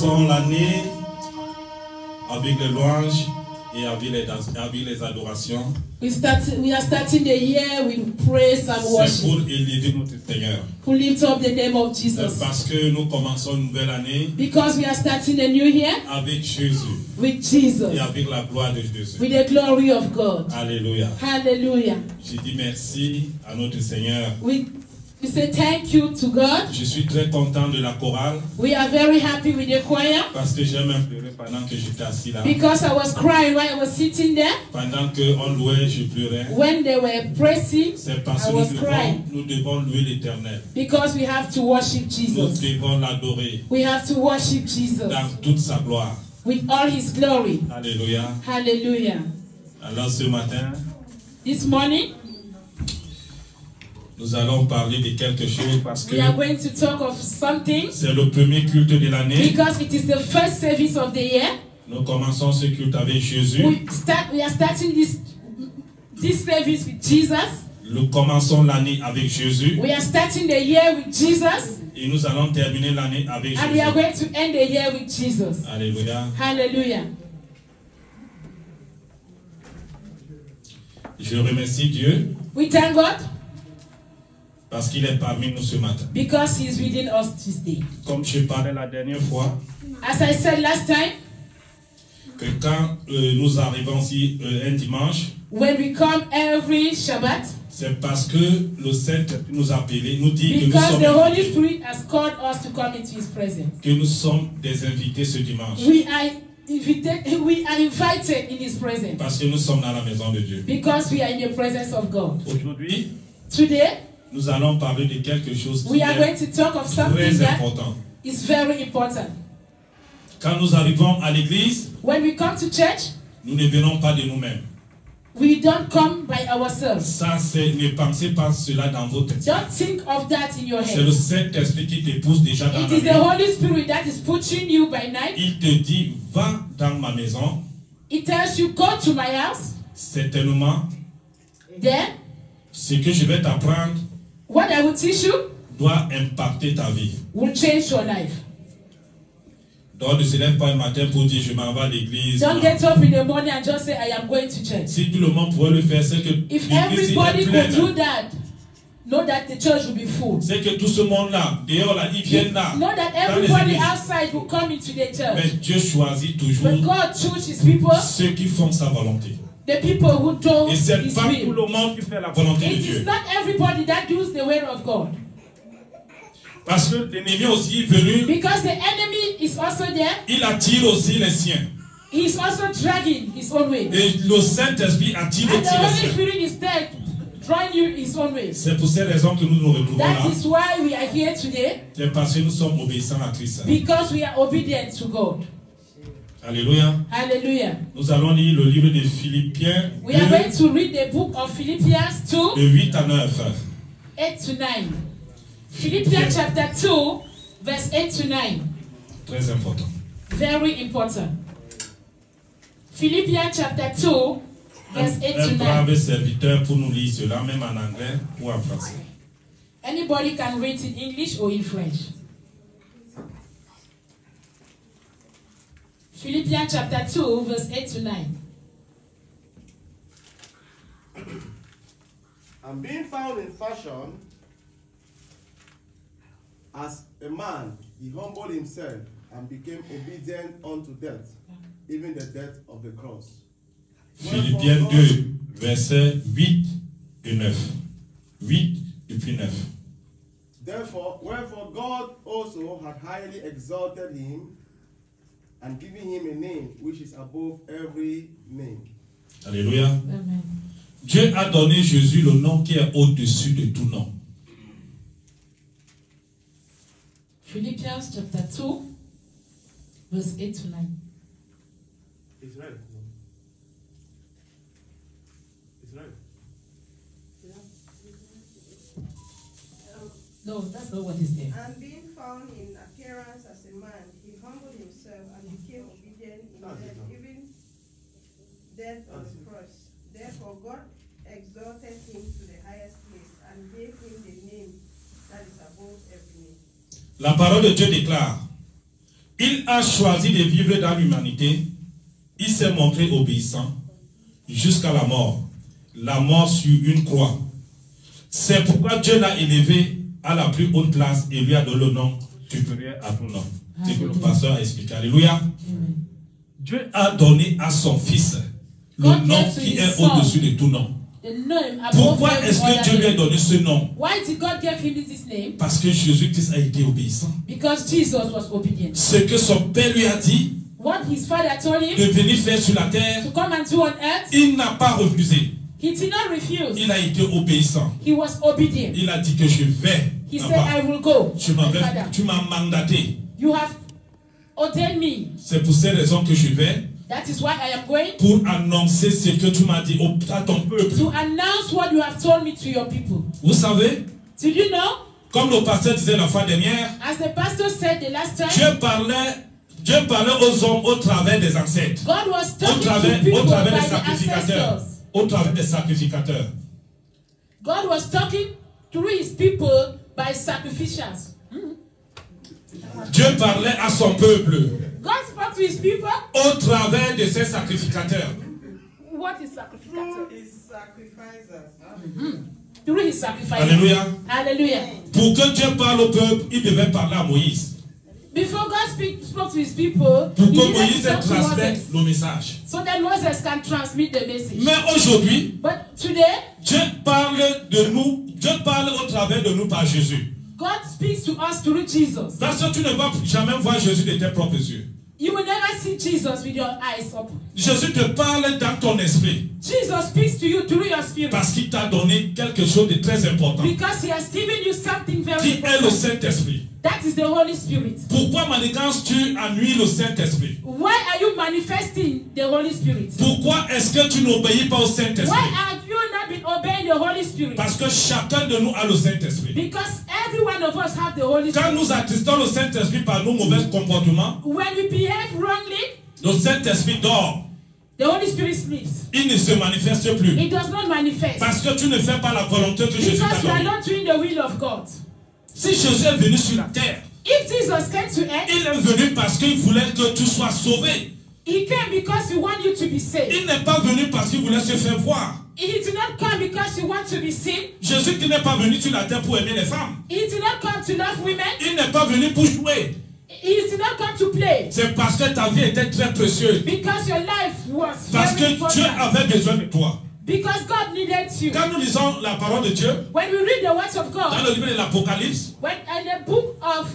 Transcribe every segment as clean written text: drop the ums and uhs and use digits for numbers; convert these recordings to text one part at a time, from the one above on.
commençons l'année avec les louanges et avec les adorations. We are starting the year with praise and C'est worship. pour élever notre Seigneur. To lift up the name of Jesus. Parce que nous commençons une nouvelle année Because we are starting a new year avec Jésus with Jesus. et avec la gloire de Jésus. With the glory of God. Alléluia. Hallelujah. Je dis merci à notre Seigneur. We say thank you to God. Je suis très content de la chorale. We are very happy with the choir. Parce que j'ai même pleuré pendant que j'étais assis là. Because I was crying while I was sitting there. Pendant qu'on louait, je pleurais. When they were praising, c'est parce I que was crying. nous devons louer l'Éternel. Because we have to worship Jesus. Nous devons l'adorer. We have to worship Jesus. Dans toute sa gloire. With all His glory. Alléluia. Hallelujah. Alors ce matin, this morning, nous allons parler de quelque chose parce que we are going to talk of something. C'est le premier culte de l'année. Because it is the first service of the year. Nous commençons ce culte avec Jésus. We are starting this service with Jesus. Nous commençons l'année avec Jésus. We are starting the year with Jesus. Et nous allons terminer l'année avec Jésus. And we are going to end the year with Jesus. Alléluia. Hallelujah. Je remercie Dieu. We thank God. Parce qu'il est parmi nous ce matin. Because He is within us this day. Comme je parlais la dernière fois. As I said last time. Que quand nous arrivons ici un dimanche. When we come every Shabbat. C'est parce que le Saint-Esprit nous a appelés, nous dit que nous Because sommes the Holy Spirit has called us to come into His presence. Que nous sommes des invités ce dimanche. We are invited in His presence. Parce que nous sommes dans la maison de Dieu. Because we are in the presence of God. Aujourd'hui, today, nous allons parler de quelque chose qui est très important. It's very important. Quand nous arrivons à l'église, when we come to church, nous ne venons pas de nous-mêmes. We don't come by ourselves. Ça, ne pensez pas cela dans votre tête. Don't think of that in your head. C'est le Saint-Esprit qui te pousse déjà dans la maison. It is the Holy Spirit that is pushing you by night. Il te dit, va dans ma maison. It tells you, go to my house. Certainement, Then, ce que je vais t'apprendre, what I will teach you, doit impacter ta vie. Will change your life. Donc ne se lève pas le matin pour dire je m'en vais à l'église. Don't get up in the morning and just say I am going to church. Si tout le monde pouvait le faire, c'est que if everybody could do that, know that the church will be full. C'est que tout ce monde-là, dehors là, ils viennent là. Know that everybody outside will come into the church. Mais Dieu choisit toujours But God chooses people, ceux qui font sa volonté. The people who do Et c'est pas tout le monde qui fait la volonté de Dieu. It is not everybody that does the will of God. Parce que l'ennemi aussi est venu. Because the enemy is also there. Il attire aussi les siens. He is also dragging his own way. Et le Saint-Esprit attire aussi les siens. And the Holy Spirit is there, drawing you his own way. C'est pour ces raisons que nous nous retrouvons là. That is why we are here today. C'est parce que nous sommes obéissants à Christ. Because we are obedient to God. Alléluia. Hallelujah. Nous allons lire le livre de Philippiens. We are going to read the book of Philippians 2. De 8 à 9. 8 to 9. Philippians chapter 2, verse 8 to 9. Très important. Very important. Philippians chapter 2, verse 8 to 9. Un brave serviteur pour nous lire cela, même en anglais ou en français. Anybody can read in English or in French. Philippians chapter 2, verse 8 to 9. And being found in fashion as a man, he humbled himself and became obedient unto death, even the death of the cross. Philippiens 2, versets 8 et 9. 8 et puis 9. Wherefore God also had highly exalted him and given him a name which is above every name. Alléluia. Amen. Dieu a donné Jésus le nom qui est au-dessus de tout nom. Philippians chapter 2, verse 8 to 9. It's right. It's right. No, that's not what is there. And being found in appearance as a man, he humbled himself and became obedient in death, even death on the cross. Therefore God exalted him to the highest place and gave him the name that is above every name. La parole de Dieu déclare, Il a choisi de vivre dans l'humanité. Il s'est montré obéissant jusqu'à la mort. La mort sur une croix. C'est pourquoi Dieu l'a élevé à la plus haute place et lui a donné le nom supérieur à tout nom. C'est que le pasteur a expliqué. Alléluia. Dieu a donné à son fils le nom qui est au-dessus de tout nom. Pourquoi est-ce que Dieu lui a donné ce nom? Why did God give him this name? Parce que Jésus-Christ a été obéissant. Because Jesus was obedient. Ce que son père lui a dit What his father told him de venir faire sur la terre, to come and do on earth, il n'a pas refusé. he did not refuse. Il a été obéissant. He was obedient. Il a dit que je vais. He said, I will go. My father. Tu m'as mandaté. You have ordained me. C'est pour ces raisons que je vais. That is why I am going. Pour annoncer ce que tu m'as dit à ton peuple. To announce what you have told me to your people. Vous savez, do you know? Comme le pasteur disait la fois dernière, as the pastor said the last time, Dieu parlait aux hommes au travers des ancêtres. God was talking to people au travers by des sacrificateurs. Au travers des sacrificateurs. God was talking through his people by sacrificials. Dieu parlait à son peuple. God spoke to his people au travers de ses sacrificateurs. What is sacrificator? Through his sacrificers. Through his sacrifices. Alléluia. Hallelujah. Pour que Dieu parle au peuple, il devait parler à Moïse. Before God spoke to his people, pour que Moïse transmette le message. So that Moses can transmit the message. Mais aujourd'hui, but today, Dieu parle de nous, Dieu parle au travers de nous par Jésus. God speaks to us through Jesus. Parce que tu ne vas jamais voir Jésus de tes propres yeux. You will never see Jesus with your eyes open. Jésus te parle dans ton esprit. Jesus speaks to you through your spirit. Parce qu'il t'a donné quelque chose de très important. Because he has given you something very qui important. Est le Saint-Esprit. That is the Holy Spirit. Pourquoi manigances-tu à nuire le Saint-Esprit? Why are you manifesting the Holy Spirit? Pourquoi est-ce que tu n'obéis pas au Saint-Esprit? Why have you not been obeying the Holy Spirit? Parce que chacun de nous a le Saint-Esprit. Because every one of us have the Holy Spirit. Quand nous attristons le Saint-Esprit par nos mauvais comportements, when we behave wrongly, le Saint-Esprit dort. The Holy Spirit sleeps. Il ne se manifeste plus. It does not manifest. Parce que tu ne fais pas la volonté que Jésus t'a donnée. Because you are not doing the will of God. Si Jésus est venu sur la terre, if Jesus came to earth, il est venu parce qu'il voulait que tu sois sauvé. He came because he wanted you to be saved. Il n'est pas venu parce qu'il voulait se faire voir. He did not come because he wants to be seen. Jésus qui n'est pas venu sur la terre pour aimer les femmes. He did not come to love women. Il n'est pas venu pour jouer. He did not come to play. C'est parce que ta vie était très précieuse. Because your life was parce very que Dieu avait besoin de toi. Because God needed you. Quand nous lisons la parole de Dieu, when we read the words of God, dans le livre de l'Apocalypse, in the book of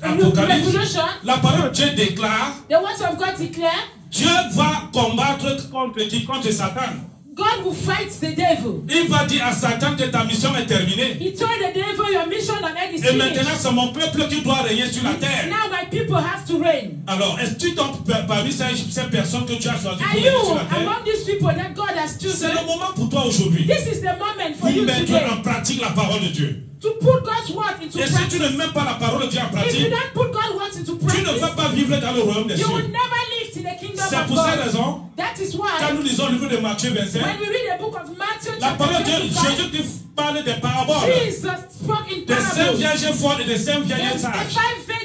Apocalypse, la parole de Dieu déclare, the words of God declare, Dieu va combattre contre Satan. God will fight the devil. Il va dire à Satan que ta mission est terminée. He told the devil your mission on earth is finished. Et maintenant c'est mon peuple qui doit régner sur la terre. Now my people have to reign. Alors, est-ce que tu tombes parmi ces personnes que tu as choisies pour régner sur la terre? Among these people that God has chosen? C'est le moment pour toi aujourd'hui. This is the moment for you mettre today. en pratique la parole de Dieu. To put God's word into practice. Et si tu ne mets pas la parole de Dieu en pratique, if you don't put God's word into practice, tu ne vas pas vivre dans le royaume des cieux. You will never live in the kingdom of God. C'est pour ces raisons. That is why. Quand nous lisons le livre de Matthieu 25, when we read the book of Matthew, la parole de Dieu, Jésus parle des paraboles. Jesus spoke in parables. Des 5 vierges folles et des 5 vieilles sages. The 5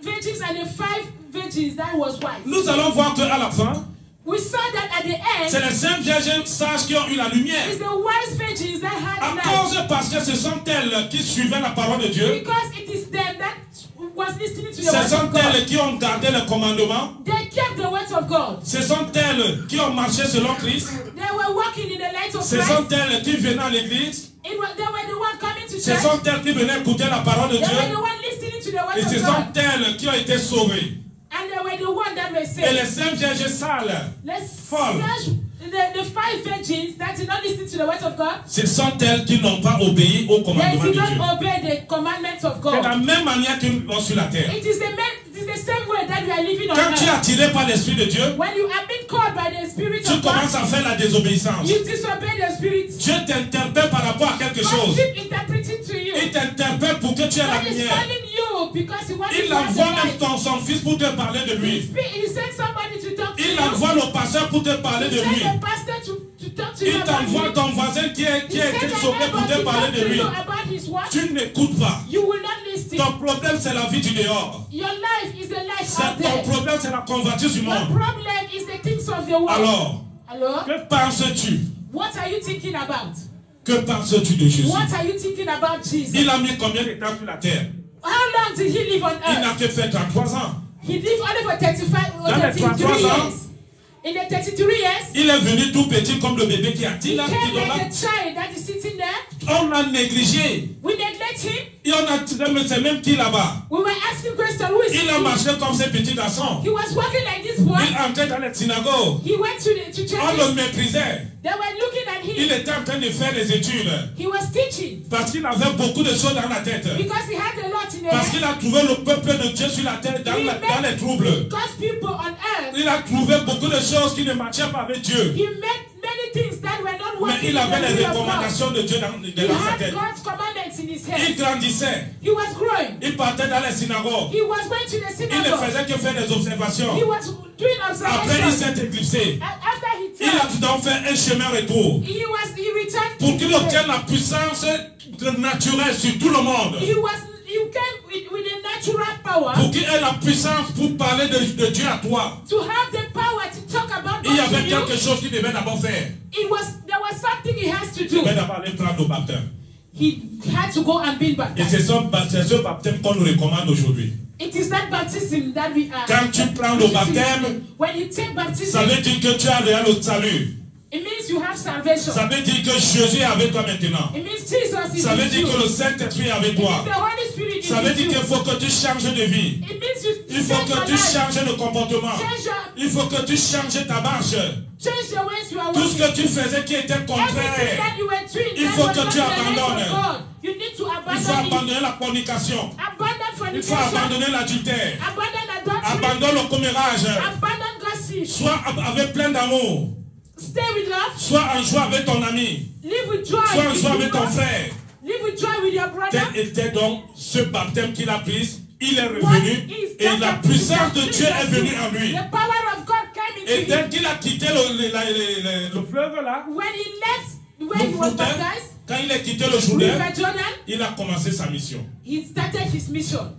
virgins and the 5 virgins that was wise. Nous allons voir qu'à la fin, we saw that at the end, c'est les 5 vierges sages qui ont eu la lumière. It's the wise virgins that had à cause parce que ce sont elles qui suivaient la parole de Dieu. Because it is them that was listening to the ce words sont of God. Elles qui ont gardé le commandement. They kept the words of God. Ce sont elles qui ont marché selon Christ. They were walking in the light of ce Christ. sont elles qui venaient à l'église. They were the one coming to ce church. sont elles qui venaient écouter la parole de They Dieu. were the one listening to the words et of ce God. sont elles qui ont été sauvées. And they were the one that were saved. Et les 5 vierges sales, folles, the 5 virgins that did not listen to the words of God, ce sont elles qui n'ont pas obéi au commandement de Dieu. They did not obey the commandments of God. C'est la même manière que nous vivons sur la terre. It is the same way that we are living on Quand earth. tu es attiré par l'Esprit de Dieu, when you have been called by the Spirit tu of God, commences à faire la désobéissance. You disobey the Spirit. Dieu t'interpelle par rapport à quelque chose. Il t'interpelle pour que tu aies la lumière. Il envoie même son fils pour te parler de lui. Il envoie le pasteur pour te parler de lui. Il t'envoie ton voisin qui a été sauvé pour te parler de lui. Tu n'écoutes pas. existing. Ton problème, c'est la vie du dehors. Your life is the life C'est out ton there. problème, c'est la convoitise du Your monde. problem is the things of your world. Alors, Hello? que penses-tu? What are you thinking about? Que penses-tu de Jésus? What are you thinking about Jesus? Il a mis combien de temps sur la terre? How long did he live on Il n'a earth? que fait 33 ans. He lived only for 35 or Dans les 33 33 ans, years. In the 33 years, Il est venu tout petit comme le bébé qui a he 10 ans. came like a child that is sitting there. On l'a négligé. We neglect him. Et on a tiré, mais c'est même qui là-bas? We were asking question, who is Il a he? marché comme ces petits garçons. He was walking like this boy. Il entrait dans les synagogues. He went to On churches. le méprisait. They were looking at Il him. était en train de faire les études. He was teaching Parce qu'il avait beaucoup de choses dans la tête. because he had a lot in Parce the qu'il a trouvé le peuple de Dieu sur la terre dans les troubles. God's people on earth. Il a trouvé beaucoup de choses qui ne marchaient pas avec Dieu. He met many things that were not Mais working il in avait the les will of God. recommandations de Dieu dans He sa had tête. God's commandments in his Il head. grandissait. He was growing. Il partait dans les synagogues. He was going to the Il ne synagogue. faisait que faire des observations. He was doing Après, il observations. s'est éclipsé. After he Il a turned, donc fait un chemin retour he returned. pour qu'il obtienne la puissance naturelle sur tout le monde. He came with a natural power Pour qu'il ait la puissance pour parler de Dieu à toi. to have the power to talk about Il y God avait to you. quelque chose qu'il devait d'abord faire. There was something he has to Il do. devait d'abord aller prendre le baptême. He had to go and be Et baptized. c'est ce baptême qu'on nous recommande aujourd'hui. It is that baptism that we are. Quand tu prends le baptême, When you take baptism, ça veut dire que tu as déjà le salut. it means you have salvation. Ça veut dire que Jésus est avec toi maintenant. It means Jesus is Ça veut with dire you. que le Saint-Esprit est avec It means toi. the Holy Spirit is Ça veut with dire you. qu'il faut que tu changes de vie. It means you Il faut change your que tu life. changes de comportement. Il faut que tu changes ta marche. Change the ways you are Tout ce walking. que tu faisais qui était Everything contraire. that you were doing, Il that faut was que not tu the ways abandonnes. of God. You need to Il faut abandon it. abandonner la fornication. Abandon Il faut fornication. abandonner l'adultère. Abandon adultery. Abandonne le commérage. Abandon gossip. Sois avec plein d'amour. Stay with love. Sois en joie avec ton ami. Live with joy. Sois en with joie your avec ton brother. frère. Live with joy with your brother. Tel était donc ce baptême qu'il a pris. Il est What revenu is et that la baptism puissance de that Dieu est Jesus venue did? en lui. The power of God came Et into dès him. qu'il a quitté le fleuve là, When he left, le when he was Jourdain, baptized, quand il a quitté le Jourdain, River Jordan, il a commencé sa mission. he started his mission.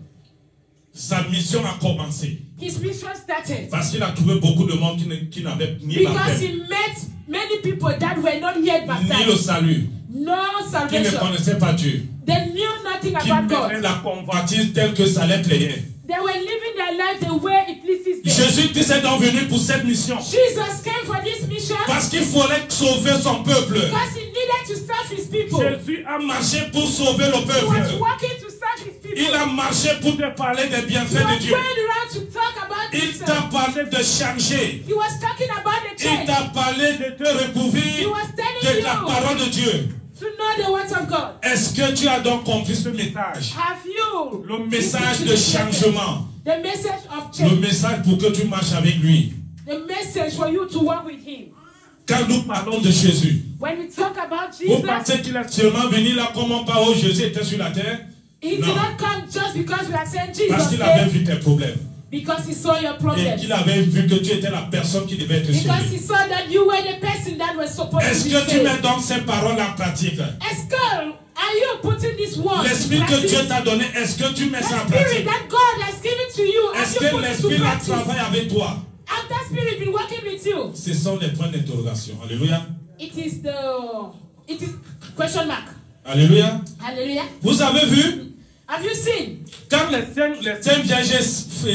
Sa mission a commencé. His mission started. Parce qu'il a trouvé beaucoup de monde qui n'avait ni Because baptême, he met many people that were not yet ni le baptized. salut, No qui ne salvation. connaissaient pas Dieu, They knew nothing qui about menaient God. la convoitise telle que ça les plaisait. They were living their life the way it pleases them. Jésus est donc venu pour cette mission. Jesus came for this mission Parce qu'il fallait sauver son peuple. because he needed to serve his people. Jésus a marché pour sauver le He was peuple. working to serve his people. Il a marché pour te parler des He bienfaits was de Dieu. going around to talk about Il himself. t'a parlé de changer. He was talking about the Il change. t'a parlé de te He recouvrir was telling de la you parole de Dieu. to know the words of God. Est-ce que tu as donc compris ce message? Have you Le message de listened to changement. the message of Le change? message pour que tu marches avec lui. The message for you to walk with him. Quand nous parlons de Jésus, When we talk about vous Jesus, pensez qu'il est seulement venu là comme on parle où Jésus était sur la terre? he Non. did not come just because we are saying Parce Jesus qu'il avait came, vu tes problèmes. because he saw your Et problems. qu'il avait vu que tu étais la personne qui devait être Because he sauvée. saw that you were the person that was supposed Est-ce to be que tu saved. mets donc ces paroles en pratique? Est-ce que, are you putting this word L'esprit in que practice? Dieu t'a donné, est-ce que tu mets The ça en spirit pratique? that God has given to you, have Est-ce you que put it l'esprit to là practice? travaille avec toi? Has that spirit been working with you? Ce sont les points d'interrogation. Alléluia. It is question mark. Alléluia. Hallelujah. Vous avez vu? Have you seen? Quand les cinq vierges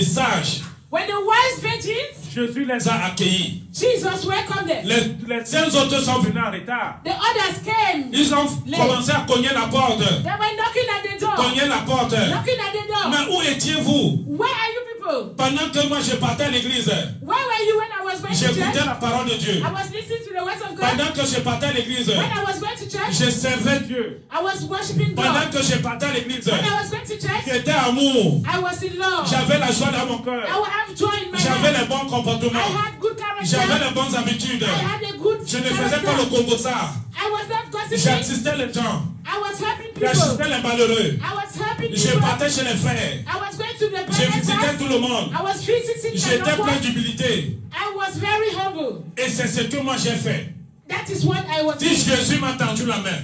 sages, When the wise virgins, Jésus les a accueillis. Jesus welcomed them. Les cinq autres sont venus en retard. The others came. Ils ont commencé à cogner la porte. They were knocking at the door. Cogner la porte. Knocking at the door. Mais où étiez-vous? Where are you people? Pendant que moi je partais à l'église, Where were you when I was going to j'écoutais church? la parole de Dieu. I was listening to the words of God. Pendant que je partais à l'église, When I was going to church, je servais Dieu. I was worshiping Pendant God. que je partais à l'église, When I was going to church, j'étais amour. I was in love. J'avais la joie dans mon I cœur. would have joy in my J'avais heart. les bons I comportements. had good character. J'avais les bonnes habitudes. I had a good Je ne faisais pas le character. combo ça. I was not gossiping. J'assistais les gens. I was helping people. J'assistais les malheureux. I was helping Je people. partais chez les frères. I was going to the Je visitais brothers' tout le monde. I was visiting J'étais the plein ones. d'humilité. I was very humble. Et c'est ce que moi j'ai fait. That is what I was Si doing. Jésus m'a tendu la main,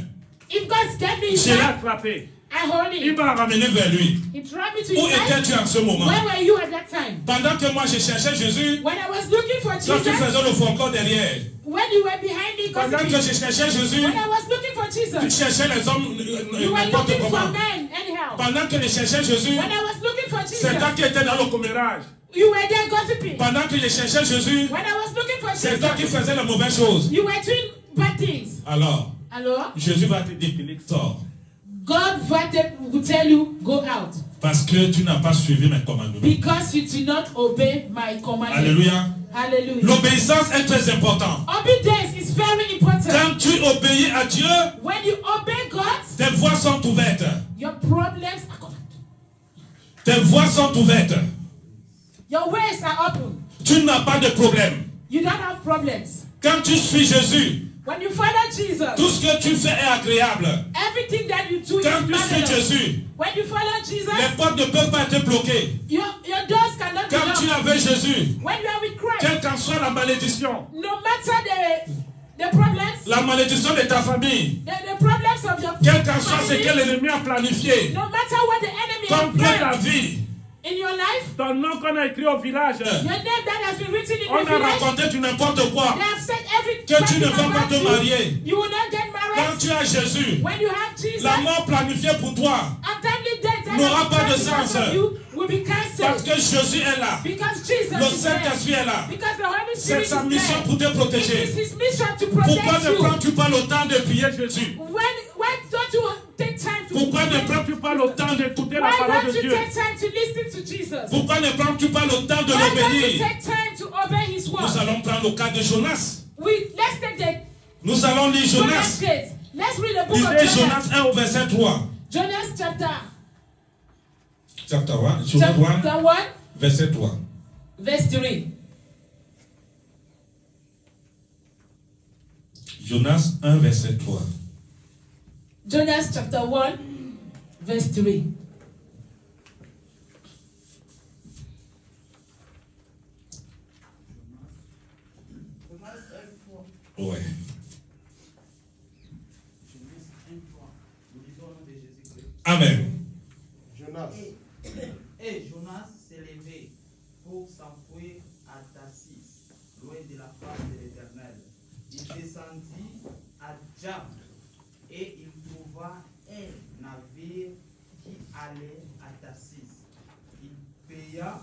If God gave me his je l'ai hand, attrapé. I hold Il him. m'a ramené vers lui. He dragged me to Où his side. étais-tu en ce moment? Where were you at that time? Pendant que moi je cherchais Jésus, When I was looking for toi tu Jesus, faisais le folklore derrière. when you were behind me Pendant que gossiping, je cherchais Jésus, when I was looking for tu Jesus, cherchais les hommes you were n'importe looking for comment. men anyhow. Pendant que je cherchais Jésus, When I was looking for c'est toi Jesus, qui étais dans le commérage. you were there gossiping. Pendant que je cherchais Jésus, When I was looking for c'est toi qui Jesus, faisais les mauvaises choses. you were doing bad things. Alors, Alors, Jésus va te dire, Félix, sors. God will tell you, go out. Parce que tu n'as pas suivi mes commandements. Because you did not obey my commandments. Alléluia. Hallelujah. L'obéissance est très importante. Obedience is very important. Quand tu obéis à Dieu, When you obey God, tes voies sont ouvertes. your problems are covered. Tes voies sont ouvertes. Your ways are open. Tu n'as pas de problème. You don't have problems. Quand tu suis Jésus, When you follow Jesus, tout ce que tu fais est agréable. everything that you do Quand is tu suis marvelous. Jésus, When you follow Jesus, les portes ne peuvent pas être bloquées. your doors cannot be Quand tu es locked. avec Jésus, When you are with Christ, quelle qu'en soit la malédiction, no matter the problems, la malédiction de ta famille, the problems of your quel qu'en soit ce family, que l'ennemi a planifié, no matter what the enemy has comme ta planned vie, in your life, ton nom qu'on a écrit au village, your name that has been written in on the a village, raconté du n'importe quoi, they have said every que tu ne bad vas thing pas about te marier. you will not get Quand married. tu as Jésus, When you have Jesus, la mort planifiée pour toi, untimely death that n'aura has pas de been planned sens. because of you will be parce cancelled. que Jésus est là. Because Jesus Le is there. Saint-Esprit est là. Because the Holy C'est Spirit sa is mission there. pour te It is protéger. his mission to Pourquoi protect ne you. prends-tu pas le temps de prier Jésus? Why don't you take time to Pourquoi ne pray? prends-tu pas le temps d'écouter la Why parole don't de you Dieu? take time to listen to Jesus? Pourquoi ne prends-tu pas le temps de Why don't you l'obéir? take time to obey his word? Nous allons prendre le cas de Jonas. Let's take the Nous allons lire Jonas Jonas. case. Let's read the book Il of est Jonas. Jonas 1 au verset 3. Jonas chapter 1. Jonas 1, 1, verset 3. verse 3. Jonas 1, verset 3. Jonas chapter 1, verse 3. Ouais. Amen. Jonas. Et Jonas s'est levé pour s'enfuir à Tarsis, loin de la face de l'Éternel. Il descendit à Jam et il trouva un navire qui allait à Tarsis. Il paya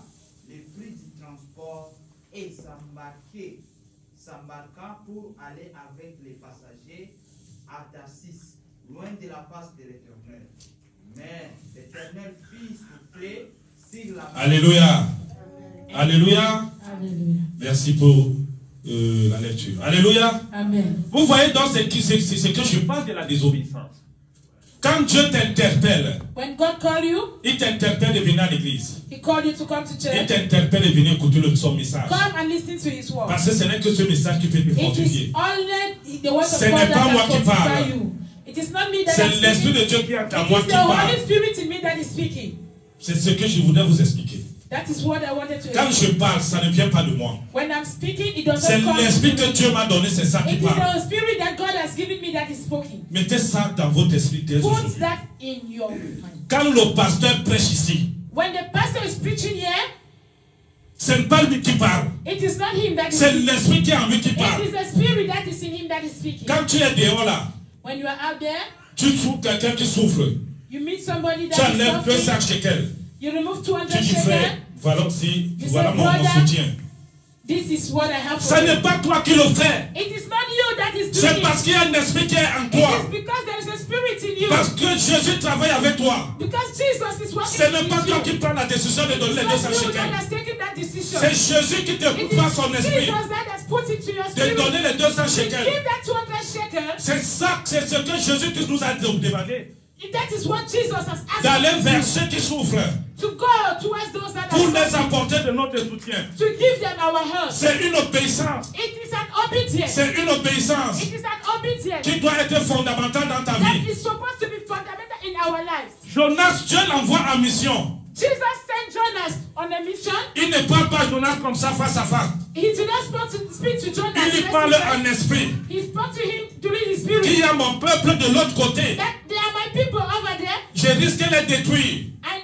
le prix du transport et s'embarqua pour aller avec les passagers à Tarsis, loin de la face de l'Éternel. Mais l'Éternel fit souffler sur la mer. Alléluia. Alléluia. Alléluia. Merci pour la lecture. Alléluia. Amen. Vous voyez donc c'est que je parle de la désobéissance. Quand Dieu t'interpelle, When God called you, il t'interpelle de venir à l'église. he called you to come to Il church. t'interpelle de venir écouter son message. Come and listen to his word. Parce que ce n'est que ce message qui peut te It is fortifier. only the word of Ce God n'est that pas moi can qui parle. fortify you. It is not me that C'est is l'Esprit speaking. de Dieu qui est en It moi is qui the Holy parle. Spirit in me that is speaking. C'est ce que je voudrais vous expliquer. That is what I wanted to Quand explain. je parle, ça ne vient pas de moi. When I'm speaking, it C'est doesn't come. l'Esprit que Dieu m'a donné, c'est ça qui It is parle. the Spirit that God has given me that is speaking. Mettez ça dans votre esprit dès Put aujourd'hui. that in your mind. Quand le pasteur prêche ici, When the pastor is preaching here, ce n'est pas lui qui parle. it is not him that is C'est speaking. l'Esprit qui est en lui qui It parle. is the Spirit that is in him that is speaking. Quand tu es dehors là, When you are out there, tu trouves quelqu'un qui souffre. you meet somebody Tu that is enlèves 200 suffering. shekels. You remove 200 Tu dis frère, shekels. voilà, voilà mon soutien. This is what I have Ce for you. n'est pas toi qui le fais. It is not you that is doing C'est it. parce qu'il y a un esprit qui est en It toi. is because there is a spirit in you. Parce que Jésus travaille avec toi. Because Jesus is working Ce n'est pas with toi you. qui prends la décision de donner les It's 200 not you that shekels. has taken that decision. C'est Jésus qui te It prend is son esprit Jesus that has put it to your de spirit. donner les 200 To shekels. give that 200 shekels. C'est ça, c'est ce que Jésus nous a demandé. That is what Jesus has asked D'aller us vers ceux qui souffrent to go towards those that pour are les suffering, apporter de notre soutien. to give them our help. C'est une obéissance. It is an obedience. C'est une obéissance It is an obedience qui doit être fondamentale dans ta that vie. is supposed to be fundamental in our lives. Jonas, Dieu l'envoie en mission. Jesus sent Jonas on a mission. Il ne parle pas à Jonas comme ça face à face. He did not speak to Jonas. Il lui face parle to face. en esprit. He spoke to him through his spirit. Il y a mon peuple de l'autre côté. That they are my people over there. Je risquais de les détruire. And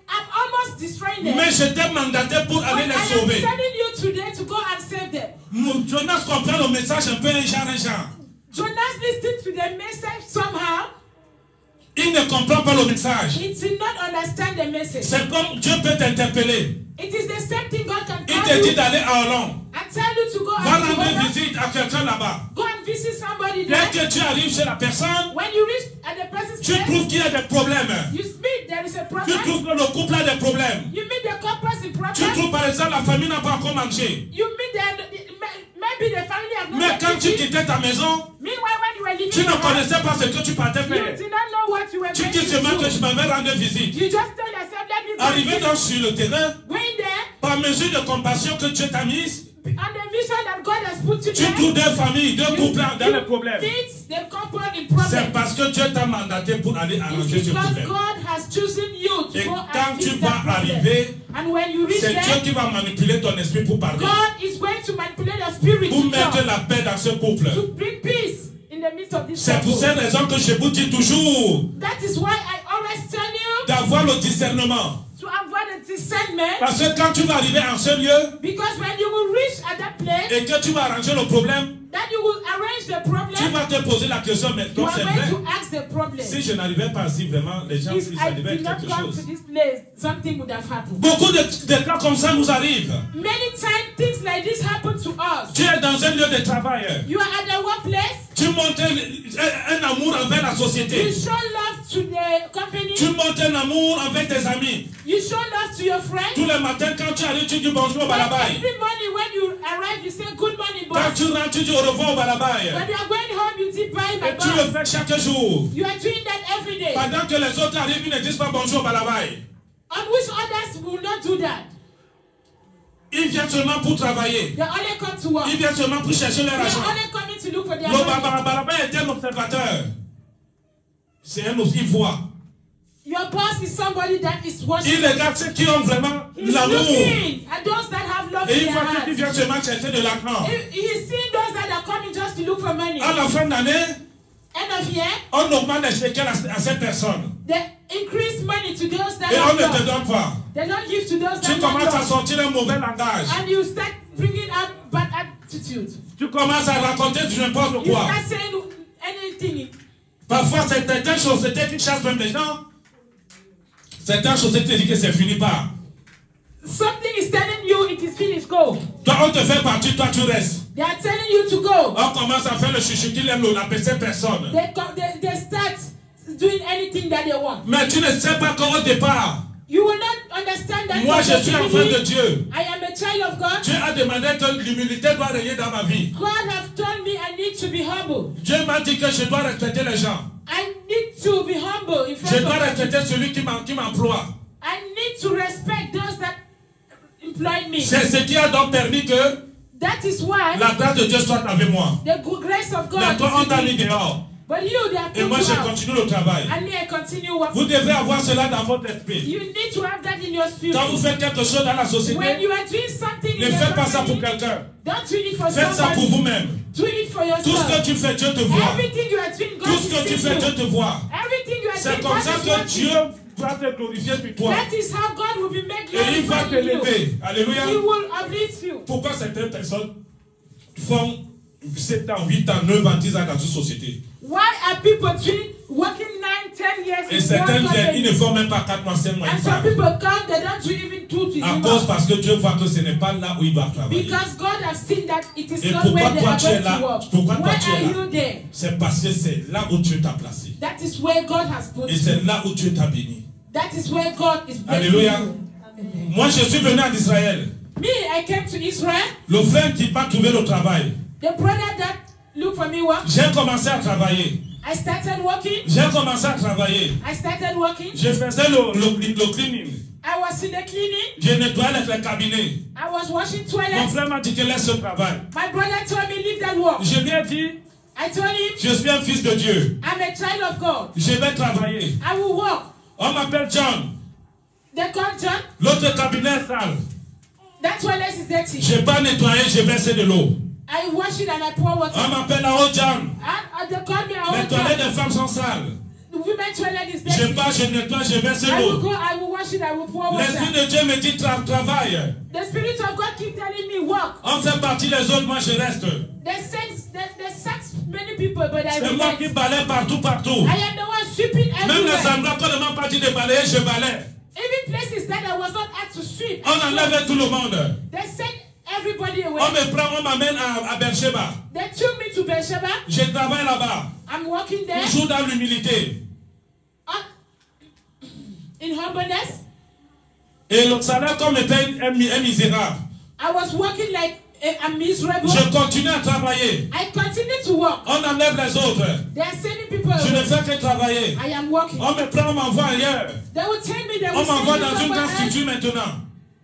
I'm almost destroying them. Mais j'étais mandaté pour aller But les I am sauver. sending you today to go and save them. Jonas comprend le message un peu un genre. Jonas listened to the message somehow. Il ne comprend pas le message. He did not understand the message. C'est comme Dieu peut t'interpeller. It is the same thing God can Il tell te dit you d'aller à Hollande. and tell you to go Va and rendre visite à quelqu'un là-bas. go and visit somebody Dès there. que tu arrives chez la personne, When you reach at the person's tu place, trouves qu'il y a des problèmes. you speak, there is a Tu problem. trouves que le couple a des problèmes. You meet the couples in Tu problem. trouves par exemple la famille n'a pas encore mangé. You meet maybe the family have not Mais yet quand tu eaten. quittais ta maison, Meanwhile, when you were living tu in ne the house, connaissais pas ce que tu partais you faire. did not know what you were Tu going dis seulement to que je do. m'en vais rendre visite. You just tell yourself, let me go. Arrivé donc sur le terrain, Going there, par mesure de compassion que Dieu t'a mise, and the mission that God has put you tu there, trouves deux familles, deux couples dans le problème. meet the couple in C'est problem. parce que Dieu t'a mandaté pour aller arranger It's ce because problème. God has chosen you to Et go quand and tu fix vas that problem. arriver, And when you reach c'est Dieu there, qui va manipuler ton esprit pour parler. God is going to manipulate your spirit Pour to mettre talk, la paix dans ce couple. to bring peace in the midst of this C'est pour couple. cette raison que je vous dis toujours That is why I always tell you d'avoir le discernement. to avoid the discernment, Parce que quand tu vas arriver en ce lieu because when you will reach at that place, et que tu vas arranger le problème, then you will arrange the tu problem. vas te poser la question, mais You donc are c'est going vrai. to ask the problem. Si je n'arrivais pas ici, vraiment, les gens, If ils I arrivaient did not quelque come chose. to this place, something would have happened. Beaucoup de cas comme ça nous arrivent. Many times things like this happen to us. Tu es dans un lieu de travail. You are at the workplace, Tu montres un amour envers la you société. show love to the company, Tu montres un amour avec tes amis. you show love to your friends. Tous les matins, quand tu arrives, tu dis bonjour au But balabaï. every morning when you arrive, you say good morning, Quand boss. tu rentres, tu dis au revoir au balabaï. When you are going home, you say bye, my Et tu le boss. fais chaque jour. You are doing that every day. Pendant que les autres arrivent, ils ne disent pas bonjour au balabaï. On which others will not do that. Ils viennent seulement pour travailler. They only come to work. Ils viennent seulement pour chercher leur They argent. are only coming to look for their Le money. balabaï est un observateur. C'est un aussi, il voit. Your boss is somebody that is watching. Il regarde ceux qui ont vraiment He's l'amour. looking at those that have love Et in une their fois qu'ils hearts. viennent seulement chercher de l'argent. He's seeing those that are coming just to look for money. À la fin d'année, End of year, on augmente les shekels à cette personne. they increase money to those that Et on have ne te love. donne pas. They don't give to those Tu that commences à have love. sortir un mauvais langage. And you start bringing out bad attitude. Tu commences à raconter du n'importe You quoi. start saying anything. Parfois, certaines sociétés qui chassent même les gens. Certaines sociétés disent que c'est fini pas. Something is telling you it is finished, go. Toi, on te fait partir, toi, tu restes. They are telling you to go. On commence à faire le chouchou qu'il aime la personne. They start doing anything that they want. Mais tu ne sais pas qu'au départ, You will not understand that. moi, from je suis the enfant beginning, de Dieu. I am a child of God. Dieu a demandé que l'humilité doit régner dans ma vie. God have told me I need to be humble. Dieu m'a dit que je dois respecter les gens. I need to be humble in front Je dois of respecter celui qui m'emploie. I need to respect those that employ me. C'est ce qui a donc permis que That is why la grâce de Dieu soit avec moi. the good grace of God Mais toi, on is t'a in mis me. dehors. But you, they have Et put moi, you je out. continue le travail. And me, I continue working. Vous devez avoir cela dans votre esprit. You need to have that in your spirit. Quand vous faites quelque chose dans la When société, you are doing something ne in faites the pas ça pour company, quelqu'un. don't do it for Faites ça pour somebody. vous-même. Do it for Tout ce que yourself. tu fais, Dieu te voit. Everything you are doing, God Tout ce que tu sees fais, you. Dieu te voit. Everything you are C'est doing, comme God ça is que watching. Dieu va te glorifier sur toi. That is how God will be made Et il va glorified te in you. lever. Alléluia. He will uplift you. Pourquoi certaines personnes font 7 ans, 8 ans, 9 ans, 10 ans dans une société? Why are people working 9, 10 years Et in certains, one company? ils ne font même pas 4 mois, 5 mois. And Ils some partent. people come, they don't do even 2 to 3 À cause months. parce que Dieu voit que ce n'est pas là où ils doivent travailler. Because God has seen that it is Et not pourquoi where they toi are tu es going là? to work. Pourquoi toi Why tu es are là? you there? C'est parce que c'est là où Dieu t'a placé. That is where God has put Et you. c'est là où Dieu t'a béni. That is where God is blessing Alléluia. you. Moi, je suis venu en Israël. Me, I came to Israel. Le frère qui m'a trouvé le travail. The brother that looked for me work. J'ai commencé à travailler. I started working. J'ai commencé à travailler. I started working. Je faisais le cleaning. I was in the cleaning. Je nettoyais les cabinets. I was washing Mon toilets. frère m'a dit que laisse ce travail. My brother told me leave that work. Je lui ai dit, I told him je suis un fils de Dieu. I'm a child of God. Je vais travailler. I will work. On m'appelle John. They called John. L'autre cabinet est sale. That toilet is dirty. Je n'ai pas nettoyé, je verse de l'eau. I wash it and I pour water. On m'appelle Ao John. And they call me Les out. toilettes des femmes sont sales. women toilet is Je dirty. pars, je nettoie, je verse I will l'eau. go, I will wash it, I will pour L'Esprit water. de Dieu me dit travaille. The Spirit of God keep telling me work. On fait partie les autres, moi je reste. There's such many people, but I C'est moi qui remain. balaye partout. I am the one sweeping Même les everywhere. endroits qu'on ne m'a pas dit de balayer, je balaye. Even places that I was not asked to sweep. On enlève tout le monde. They sent everybody away. On me prend, on m'amène à Beersheba. They took me to Beersheba. Je travaille là-bas. I'm working there. Toujours dans l'humilité. In humbleness. Et le salaire qu'on me paye est misérable. I was working like I'm miserable. Je continue à travailler. I continue to work. On enlève les autres. They are sending people Je ne away. fais que travailler. I am working. On me prend, on m'envoie ailleurs. They will tell me they On will send m'envoie me dans une somewhere grande else. structure maintenant.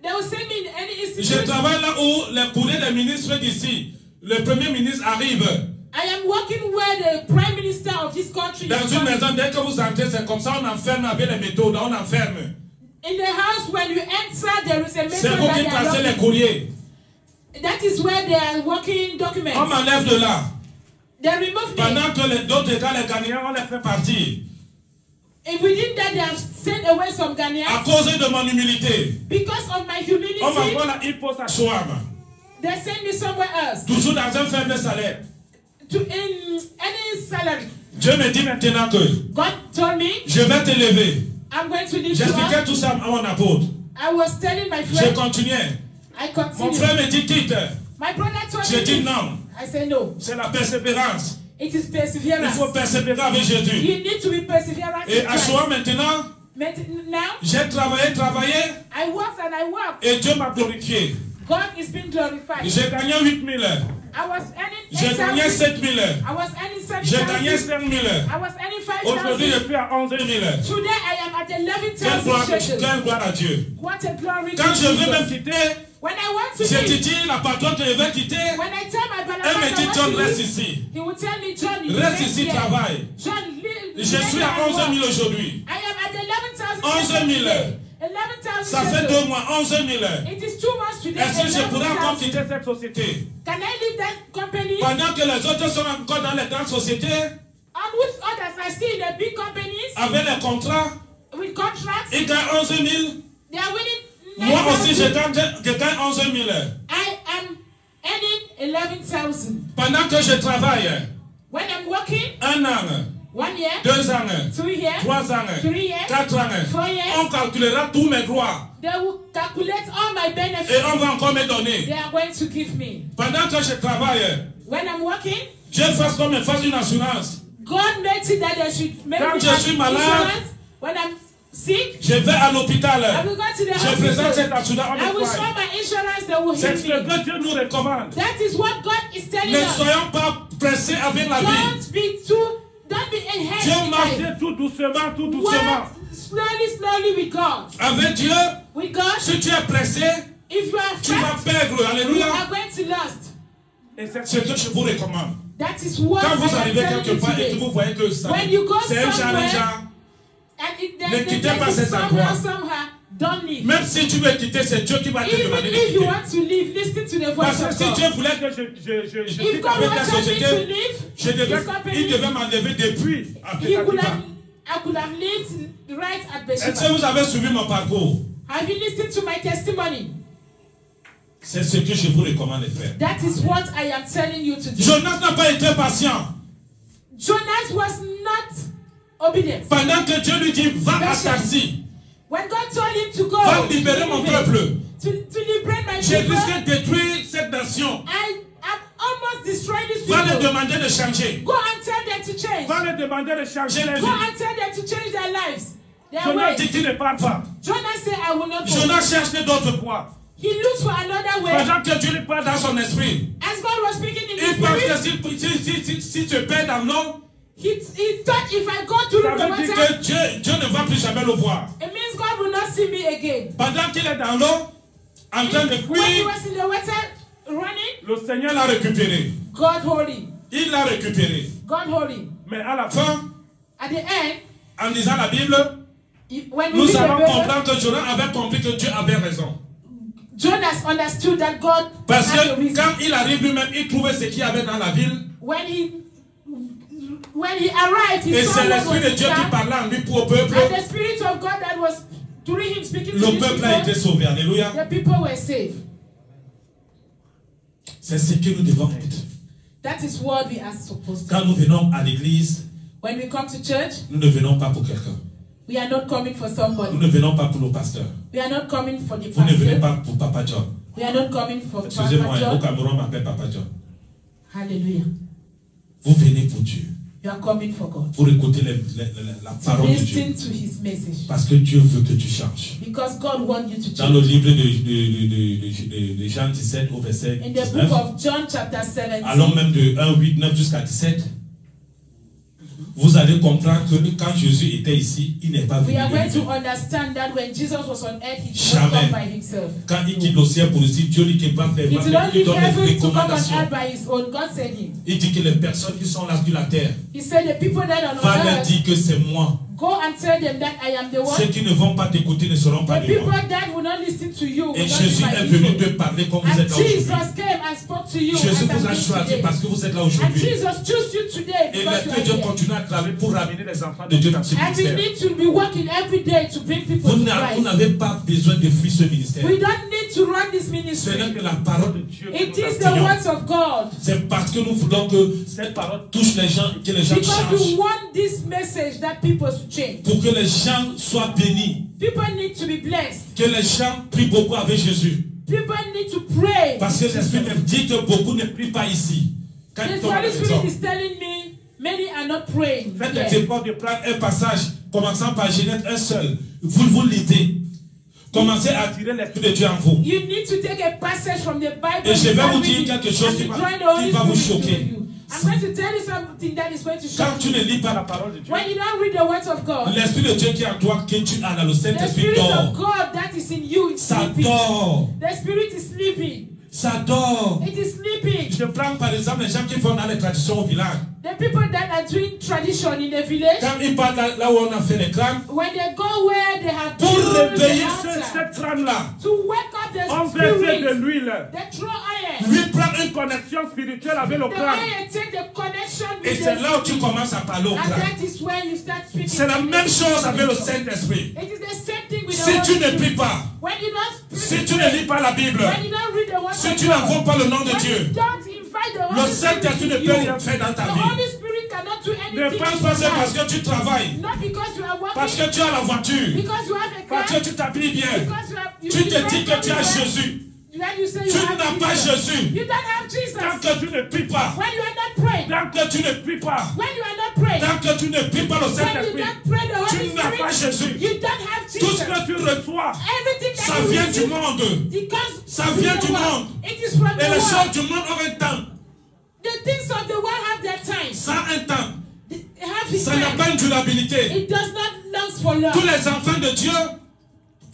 They will send me in any Je institution. travaille là où les courriers des ministres d'ici, le premier ministre arrive. I am working where the prime minister of this country Dans is une coming. maison, dès que vous entrez, c'est comme ça, on enferme avec les méthodes, on enferme. In the house, when you enter, there is a C'est method vous qui that they are passez les working. courriers. That is where they are working On documents. m'enlève de là. They remove me. Pendant que les d'autres gars, les Ghanéens, on les fait partir. If within that, they have sent away some À Ghanaians cause de mon humilité. because of my On humility. m'envoie là, il pose à Chouam. They send me somewhere else Toujours dans un faible salaire. to in any salary. Dieu me dit maintenant que God told me je vais t'élever. I'm going to live you J'expliquais up. tout ça à mon apôtre. I was telling my Je friend. continuais. I Mon continue. frère me dit quitte. My brother told J'ai me. dit non. I say no. C'est la persévérance. It is Il perseverance. faut persévérer avec Jésus. You need to be perseverant. Et in à Christ. Chouam maintenant, Now j'ai travaillé. I worked and I worked. Et Dieu m'a glorifié. God is being glorified. J'ai gagné 8 000. I was earning J'ai gagné 8,000. 7 000. I was earning J'ai gagné 7,000. 5 000. I was earning Aujourd'hui, je 5,000. suis à 11 000. Today I am at Quelle 11,000 shekels. gloire à Dieu. What a glory Quand to je veux me Jesus. quitter, When I want to j'ai leave, dit la patronne que je vais quitter. when I tell my brother Elle me dit, I John, want to reste leave, ici. he will tell me, John, you Reste remain ici, here. travaille. John, live. Je suis à 11 000 aujourd'hui. I am at 11,000 11 000. shekels today. 11,000 Ça fait shekels. 2 mois, 11 000. It is 2 months today. Est-ce que je pourrais encore 11,000. quitter cette société? Can I leave that company? Pendant que les autres sont encore dans les grandes sociétés, On which others are still in the big companies avec les contrats, with contracts? ils gagnent 11 000. They are winning. Moi aussi, je 9,000. gagne 11 000. I am earning 11,000. Pendant que je travaille, When I'm working, 1 an, 1 year, 2 ans, 2 years, 3 ans, 3 years, 4 ans, 4 years, on calculera tous mes droits they will calculate all my et benefits on va encore me donner. they are going to give me. Pendant que je travaille, When I'm working, Dieu fasse comme il fasse une assurance. God makes it that they should make Quand me je suis malade, insurance. When I'm sick, Je vais à I l'hôpital. will go to the Je présente hospital. cette assurance. On I me will show croit. my insurance, they will C'est heal ce me. que Dieu nous recommande. That is what God is telling Ne us. soyons pas pressés avec la vie. Don't be ahead. Dieu in life. marche tout doucement, tout doucement. Work slowly with God. Avec Dieu, With God, si tu es pressé, if you are tu vas fast, perdre. you Alléluia. are going to last. Et c'est ce que je vous recommande. That is what Quand vous I am arrivez telling quelque you part et today. que vous voyez que ça, When you go c'est un somewhere, challenge. And it, Ne the quittez pas place is cet endroit. somehow, don't leave. Même si tu veux quitter, c'est Dieu qui va te Even demander de if you quitter. want to leave, listen to the Parce voice que of si God. Dieu voulait que je If quitte God avec la wanted me to société, leave this company, il devait m'enlever depuis. he could have, I could have lived right at Est-ce que Beersheba. vous avez suivi mon parcours? Have you listened to my testimony? C'est ce que je vous recommande de faire. That is what I am telling you to do. Jonas n'a pas été patient. Jonas was not obedient. Pendant que Dieu lui dit, va à Tarsis, When God told him to go va libérer mon peuple. to liberate my J'ai people, risqué de détruire cette nation. I am almost destroying these Va leur people. demander de changer. Go and tell them to change. Va leur demander de changer les Go vies. and tell them to change their lives. Their Jonas dit ways. qu'il ne parle pas. Jonas said, I will not go. Jonas cherche d'autres voies. He looks for another way. Pendant que Dieu lui parle dans son esprit. As God was speaking in Il his pense spirit, que si tu perds dans l'eau, he thought if I go through ça the veut dire water, que Dieu ne va plus jamais le voir. it means God will not see me again. Pendant qu'il est dans l'eau, en train de When he fuir, was in the water running, le Seigneur l'a récupéré. God holy. Il l'a récupéré. God holy. Mais à la fin, At the end, en lisant la Bible, when we nous read allons the Bible, comprendre que Jonas avait compris que Dieu avait raison. Jonas understood that God Parce had a que reason. quand il arrive lui-même, il trouvait ce qu'il y avait dans la ville. When he when he arrived, he Et saw c'est what l'Esprit de was Dieu qui done, parlait en lui pour au peuple. and the Spirit of God that was through him speaking to Le his peuple a été people, sauvé. Alléluia. the people were saved. C'est ce que nous devons être. That is what we are supposed to Quand nous venons à l'église, do. When we come to church, nous ne venons pas pour quelqu'un. we are not coming for Nous somebody. ne venons pas pour nos pasteurs. We are not coming for the Vous ne venez pastor. pas pour Papa John. We are not coming for Excusez-moi, Papa au John. Cameroun, on m'appelle Papa John. Hallelujah. Vous venez pour Dieu. You are coming for God. Pour écouter la To parole de Dieu. listen to his message. Parce que Dieu veut que tu changes. Because God wants you to Dans le change. livre de Jean 17 au verset In the 19, book of John chapter 17, allons même de 1, 8, 9 jusqu'à 17, vous allez comprendre que quand Jésus était ici, il n'est pas we venu. are going de to lui-même. understand that when Jesus was on earth, he did not Jamais. come by himself. Quand il quitte le ciel pour ici, Dieu dit qu'il va faire, He did not il leave donne des heaven to come on recommandations. earth by his own. God sent him. Il dit que les personnes qui sont là sur la terre, He said, the people that are va on leur earth, dire que c'est moi. go and tell them that I am the one. Ceux qui ne vont pas t'écouter ne seront pas The de people moi. that will not listen to you will Et not be Jésus my est venu people. te parler comme vous And êtes là aujourd'hui. Jesus came and spoke to you Jésus as vous a I'm choisi today. parce que vous êtes là And aujourd'hui. Jesus chose you today Et because you l'Esprit de Dieu are here. continue à travailler pour ramener les enfants de Dieu dans ce And we ministère. need to be working every day to bring people Vous to Christ. n'avez pas besoin de fuir ce ministère. We don't need to run this Ce ministry. n'est que la parole de Dieu que It nous is the enseignons. words of God. C'est parce que nous voulons que cette parole touche les gens, que les gens Because changent. we want this message that people should change. Pour que les gens soient bénis. People need to be blessed. Que les gens prient beaucoup avec Jésus. People need to pray. Parce que l'Esprit me dit que beaucoup ne prient pas ici. Quand ils The tombent à la Holy Spirit maison. is telling me many are not praying. Faites here. l'effort de prendre un passage, commençant par Genèse un seul. Vous lisez. Commencez à attirer l'Esprit de Dieu en vous. You need to take a passage from the Bible. Et je vais and vous read dire it, quelque chose and qui to va- join the Holy qui va vous Spirit choquer. to you. I'm going to tell you something that is going to Quand shock tu you. ne lis pas la parole de Dieu, When you don't read the words of God, l'Esprit de Dieu qui est en toi, que tu as dans le the Saint-Esprit Spirit of dort. God that is in you is Ça sleeping. dort. The Spirit is sleeping. Ça dort. It is sleeping. Je prends par exemple les gens qui vont dans les traditions au village. The people that are doing tradition in the village, Quand ils partent là où on a fait les crânes, when they go where they have pour built the réveiller altar, cette crâne-là, to wake up the on verse de spirit, l'huile. they throw iron. Lui prend une connexion spirituelle avec le The crâne. iron take the connection Et with c'est the là où tu spirit. commences à parler au And crâne. that is when you start speaking. C'est la to the même chose avec le spirit. Saint-Esprit. It is the same thing with Si the tu Holy ne Spirit. pries pas, When you don't si pray, tu ne lis pas la Bible, when you don't read the words si of tu God, n'invoques pas le nom de when Dieu, you don't invite the le Holy Saint-Esprit ne Spirit peut to rien you, faire dans ta the vie. Holy Spirit cannot do Ne anything pense in pas your c'est parce life. que tu travailles, Not because you are working, parce que tu as la voiture, because you have a car, parce que tu t'habilles bien. because you Tu te dis que tu as Jésus. Jésus. Then you say Tu you have n'as pas Jesus. Jésus. You don't have Jesus. Tant que tu ne pries pas, When you are not praying, tant que tu ne pries pas, when you are not praying, tant que tu ne pries pas le when you Saint-Esprit, don't pray the Holy tu n'as pas Spirit, Jésus. you don't have Tout ce Jesus. que tu reçois, Everything that ça you vient du receive, monde. it comes Ça from vient the du world. monde. It is from Et the les world. choses du monde ont un temps. The things of the world have their time. Ça a un temps. They have its Ça n'a time. pas une durabilité. It does not last for long. Tous les enfants de Dieu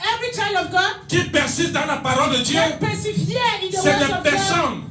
Every child of God qui persistent dans la parole de Dieu, that persevere in the c'est words des of God. personnes,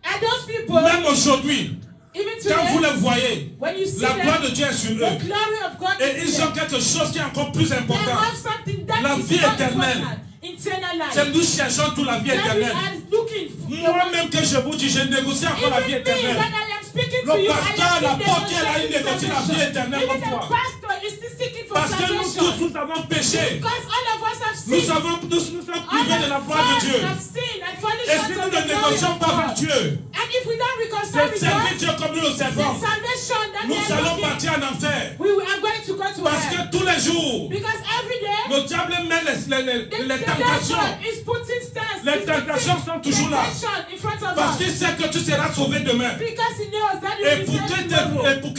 And those people, même aujourd'hui, even quand vous today, les voyez, when you see la gloire them, de Dieu est sur the eux. glory of God Et is ils there. ont quelque chose qui est encore plus They important. have something that La is vie more éternelle. important. Eternal life. C'est nous cherchons toute la vie That we éternelle. are looking for. Moi-même que je vous dis, je négocie encore la vie Even me, éternelle. when I am speaking Le to you, pasteur, I am l'apôtre, still il a négocié la vie éternelle Even the parfois. pastor is still seeking for Parce que nous salvation. tous, nous avons péché. Because all of us have Nous sinned. sommes All privés de la of gloire de us Dieu. have sinned and fallen Et si short nous of ne the glory négocions of pas avec God. Dieu, And if we don't reconcile de with servir God, Dieu comme nous le the servons, salvation that we nous are allons looking, partir en enfer. we are going to go to Parce hell. que tous les jours, Because every day, le diable met les the tentations. devil is putting stands. Les tentations sont toujours là. In front of Parce us. qu'il sait que tu seras sauvé demain. Because he knows that you Et will pour be que saved tomorrow. pour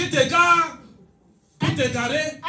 t'égarer,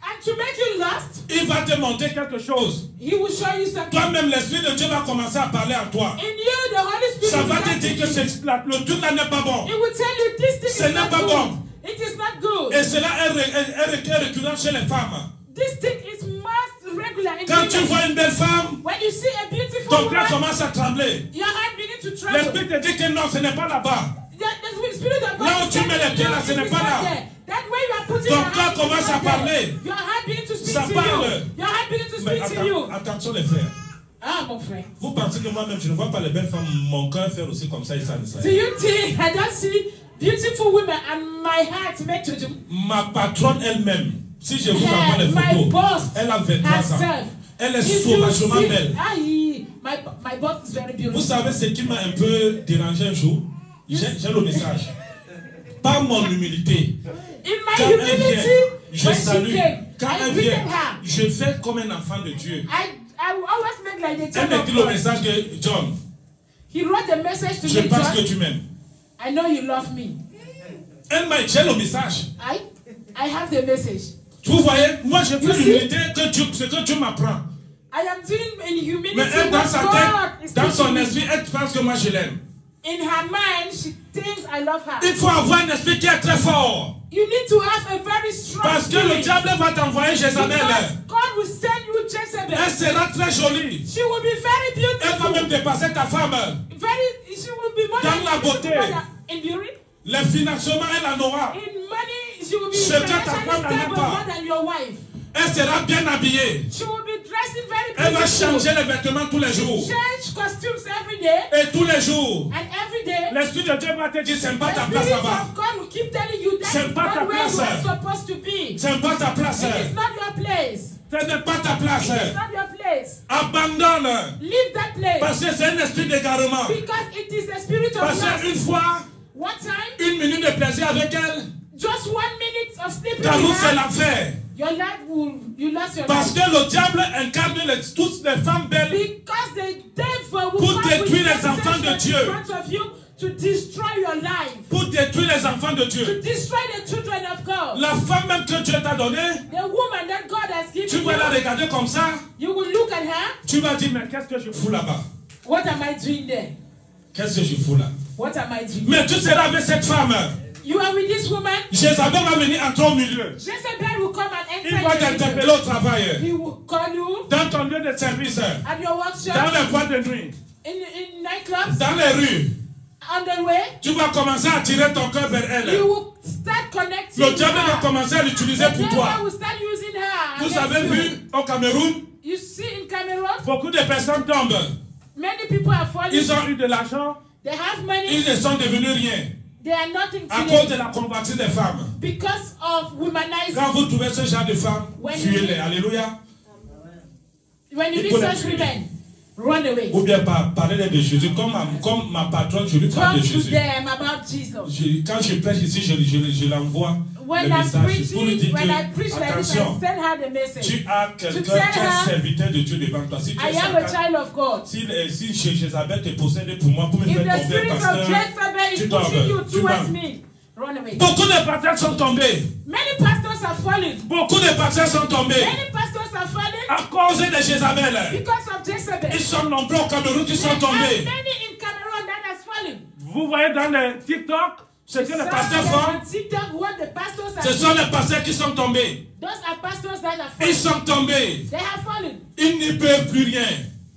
And to make you lost, il va te montrer quelque chose. he will show you something. Toi-même, l'Esprit de Dieu va commencer à parler à toi. In you, the Holy Spirit Ça will va te start dire que teaching. le truc là n'est pas bon. It will tell you this thing Ce is n'est not pas good. bon. It is not good. Et cela est récurrent chez les femmes. This thing is most regular in Quand tu women. vois une belle femme, When you see a beautiful ton cœur woman, commence à trembler. your heart begins to tremble. L'Esprit te dit que non, ce n'est pas là-bas. The Spirit of God Là où is tu mets telling les pieds, you là, ce it n'est is pas not là. there. That way you are putting Ton your cœur heart, it is commence not à there. parler. Your heart begins to speak Ça to parle. you. Your heart begins to Mais speak to you. attention les frères. Ah, mon frère. Vous pensez que moi-même, je ne vois pas les belles femmes, mon cœur faire aussi comme ça et ça ne Do sert. you think I don't see beautiful women and my heart make to do. Ma patronne elle-même, si je vous envoie les My photos, boss elle a 23 ans. herself. Elle est If you sauvagement see- belle. Aïe, my boss is very Vous beautiful. savez ce qui m'a un peu dérangé un jour? J'ai le message. Par mon humilité, In my quand elle vient, humility, je when she salue. came, Quand I elle greeted vient, her. je fais comme un enfant de Dieu. I will always make like the Elle child me of dit le God. message que John, He wrote a message to je me, pense que John. tu m'aimes. I know you love me. Elle m'a dit le message. I have the message. Vous voyez, moi je You fais see? l'humilité que Dieu, ce que Dieu m'apprend. I am doing in humility Mais elle, dans what sa God tête, is dans son teaching me. esprit, elle pense que moi je l'aime. In her mind, she thinks I love her. Il faut avoir un esprit qui est très fort. You need to have a very strong Parce que le spirit. diable va t'envoyer Jézabel. Because God will send you Jezebel. Elle sera très jolie. She will be very Elle va beautiful. même dépasser ta femme. She will be more Dans than la beauté. in beauty. Les financements, elle en aura. In money, she will be Ce que ta financially femme n'a stable pas. more than your wife. Elle sera bien habillée. She will be dressing very Elle va beautiful. changer les vêtements tous les jours. Change costumes every day. Et tous les jours. And every day, L'esprit de Dieu va te dire, c'est pas the ta place Spirit là-bas. of God will keep telling you that C'est it's pas ta not where place. you are supposed to be. C'est pas ta place. It's not your place. Ce n'est pas ta place. It's not your place. Abandonne. Leave that place. Parce que c'est un esprit d'égarement. Because it is the spirit of Parce lust. qu'une fois, One time, une minute de plaisir avec elle, just 1 minute of sleeping ta route with c'est her, l'enfer. your life will, you lost your Parce life. que le diable incarne toutes les femmes belles Because the devil will pour come détruire with les enfants de temptation Dieu. in front of you to destroy your life. pour détruire les enfants de To Dieu. destroy the children of God. La femme même que Dieu t'a donnée, The woman that God has tu given vas la you, regarder comme ça, you will look at her. tu vas dire, mais qu'est-ce que je fous là-bas? What am I doing there? Qu'est-ce que je fous là? What am I doing? Mais tu seras avec cette femme. You are with this woman. Jézabel va venir entrer au milieu. Jezebel will come and Il enter va your t'interpeller life. au travail, He will call you dans ton lieu de service, at your workshop, dans les boîtes de nuit, in nightclubs, dans les rues. on the way. Tu vas commencer à tirer ton cœur vers elle. You will start connecting Le with diable va her. commencer à l'utiliser The pour devil toi. will start using her. Vous against avez you. vu au Cameroun, You see in Cameroon, beaucoup de personnes tombent. many people are falling. Ils ont eu de l'argent, They have money. ils ne sont devenus rien. They are nothing À today cause de la convoitise des femmes. because of womanizing. Quand vous trouvez ce genre de femmes, When fuyez-les. you- Alléluia. When you Il meet faut la such tuer. women, run away. Ou bien parler de Jésus. Comme ma patronne, je lui parle Talk de to Jésus. them about Jesus. Quand je prêche ici, je l'envoie When le I'm message pour lui preaching, dire when I preach que, like this, I attention, send her the message. tu as quelqu'un tell qui est her, serviteur de Dieu devant toi. Si tu I es am a Satan, child of God. si Jézabel te possède pour moi, pour me If faire the tomber, spirit of pasteur, Jezebel tu is tombes, pushing you tu towards vas. me, run away. Beaucoup de pasteurs sont tombés. Many pastors are falling. Beaucoup de pasteurs sont tombés Many pastors are falling à cause de Jézabel. because of Jezebel. Ils sont nombreux au Cameroun qui sont There are tombés. many in Cameroon that has fallen. Vous voyez dans le TikTok ce que les pasteurs font. On TikTok, what the pastors are Ce sont doing. les pasteurs qui sont tombés. Those are pastors that are Ils fallen. sont tombés. They have fallen. Ils ne peuvent plus rien.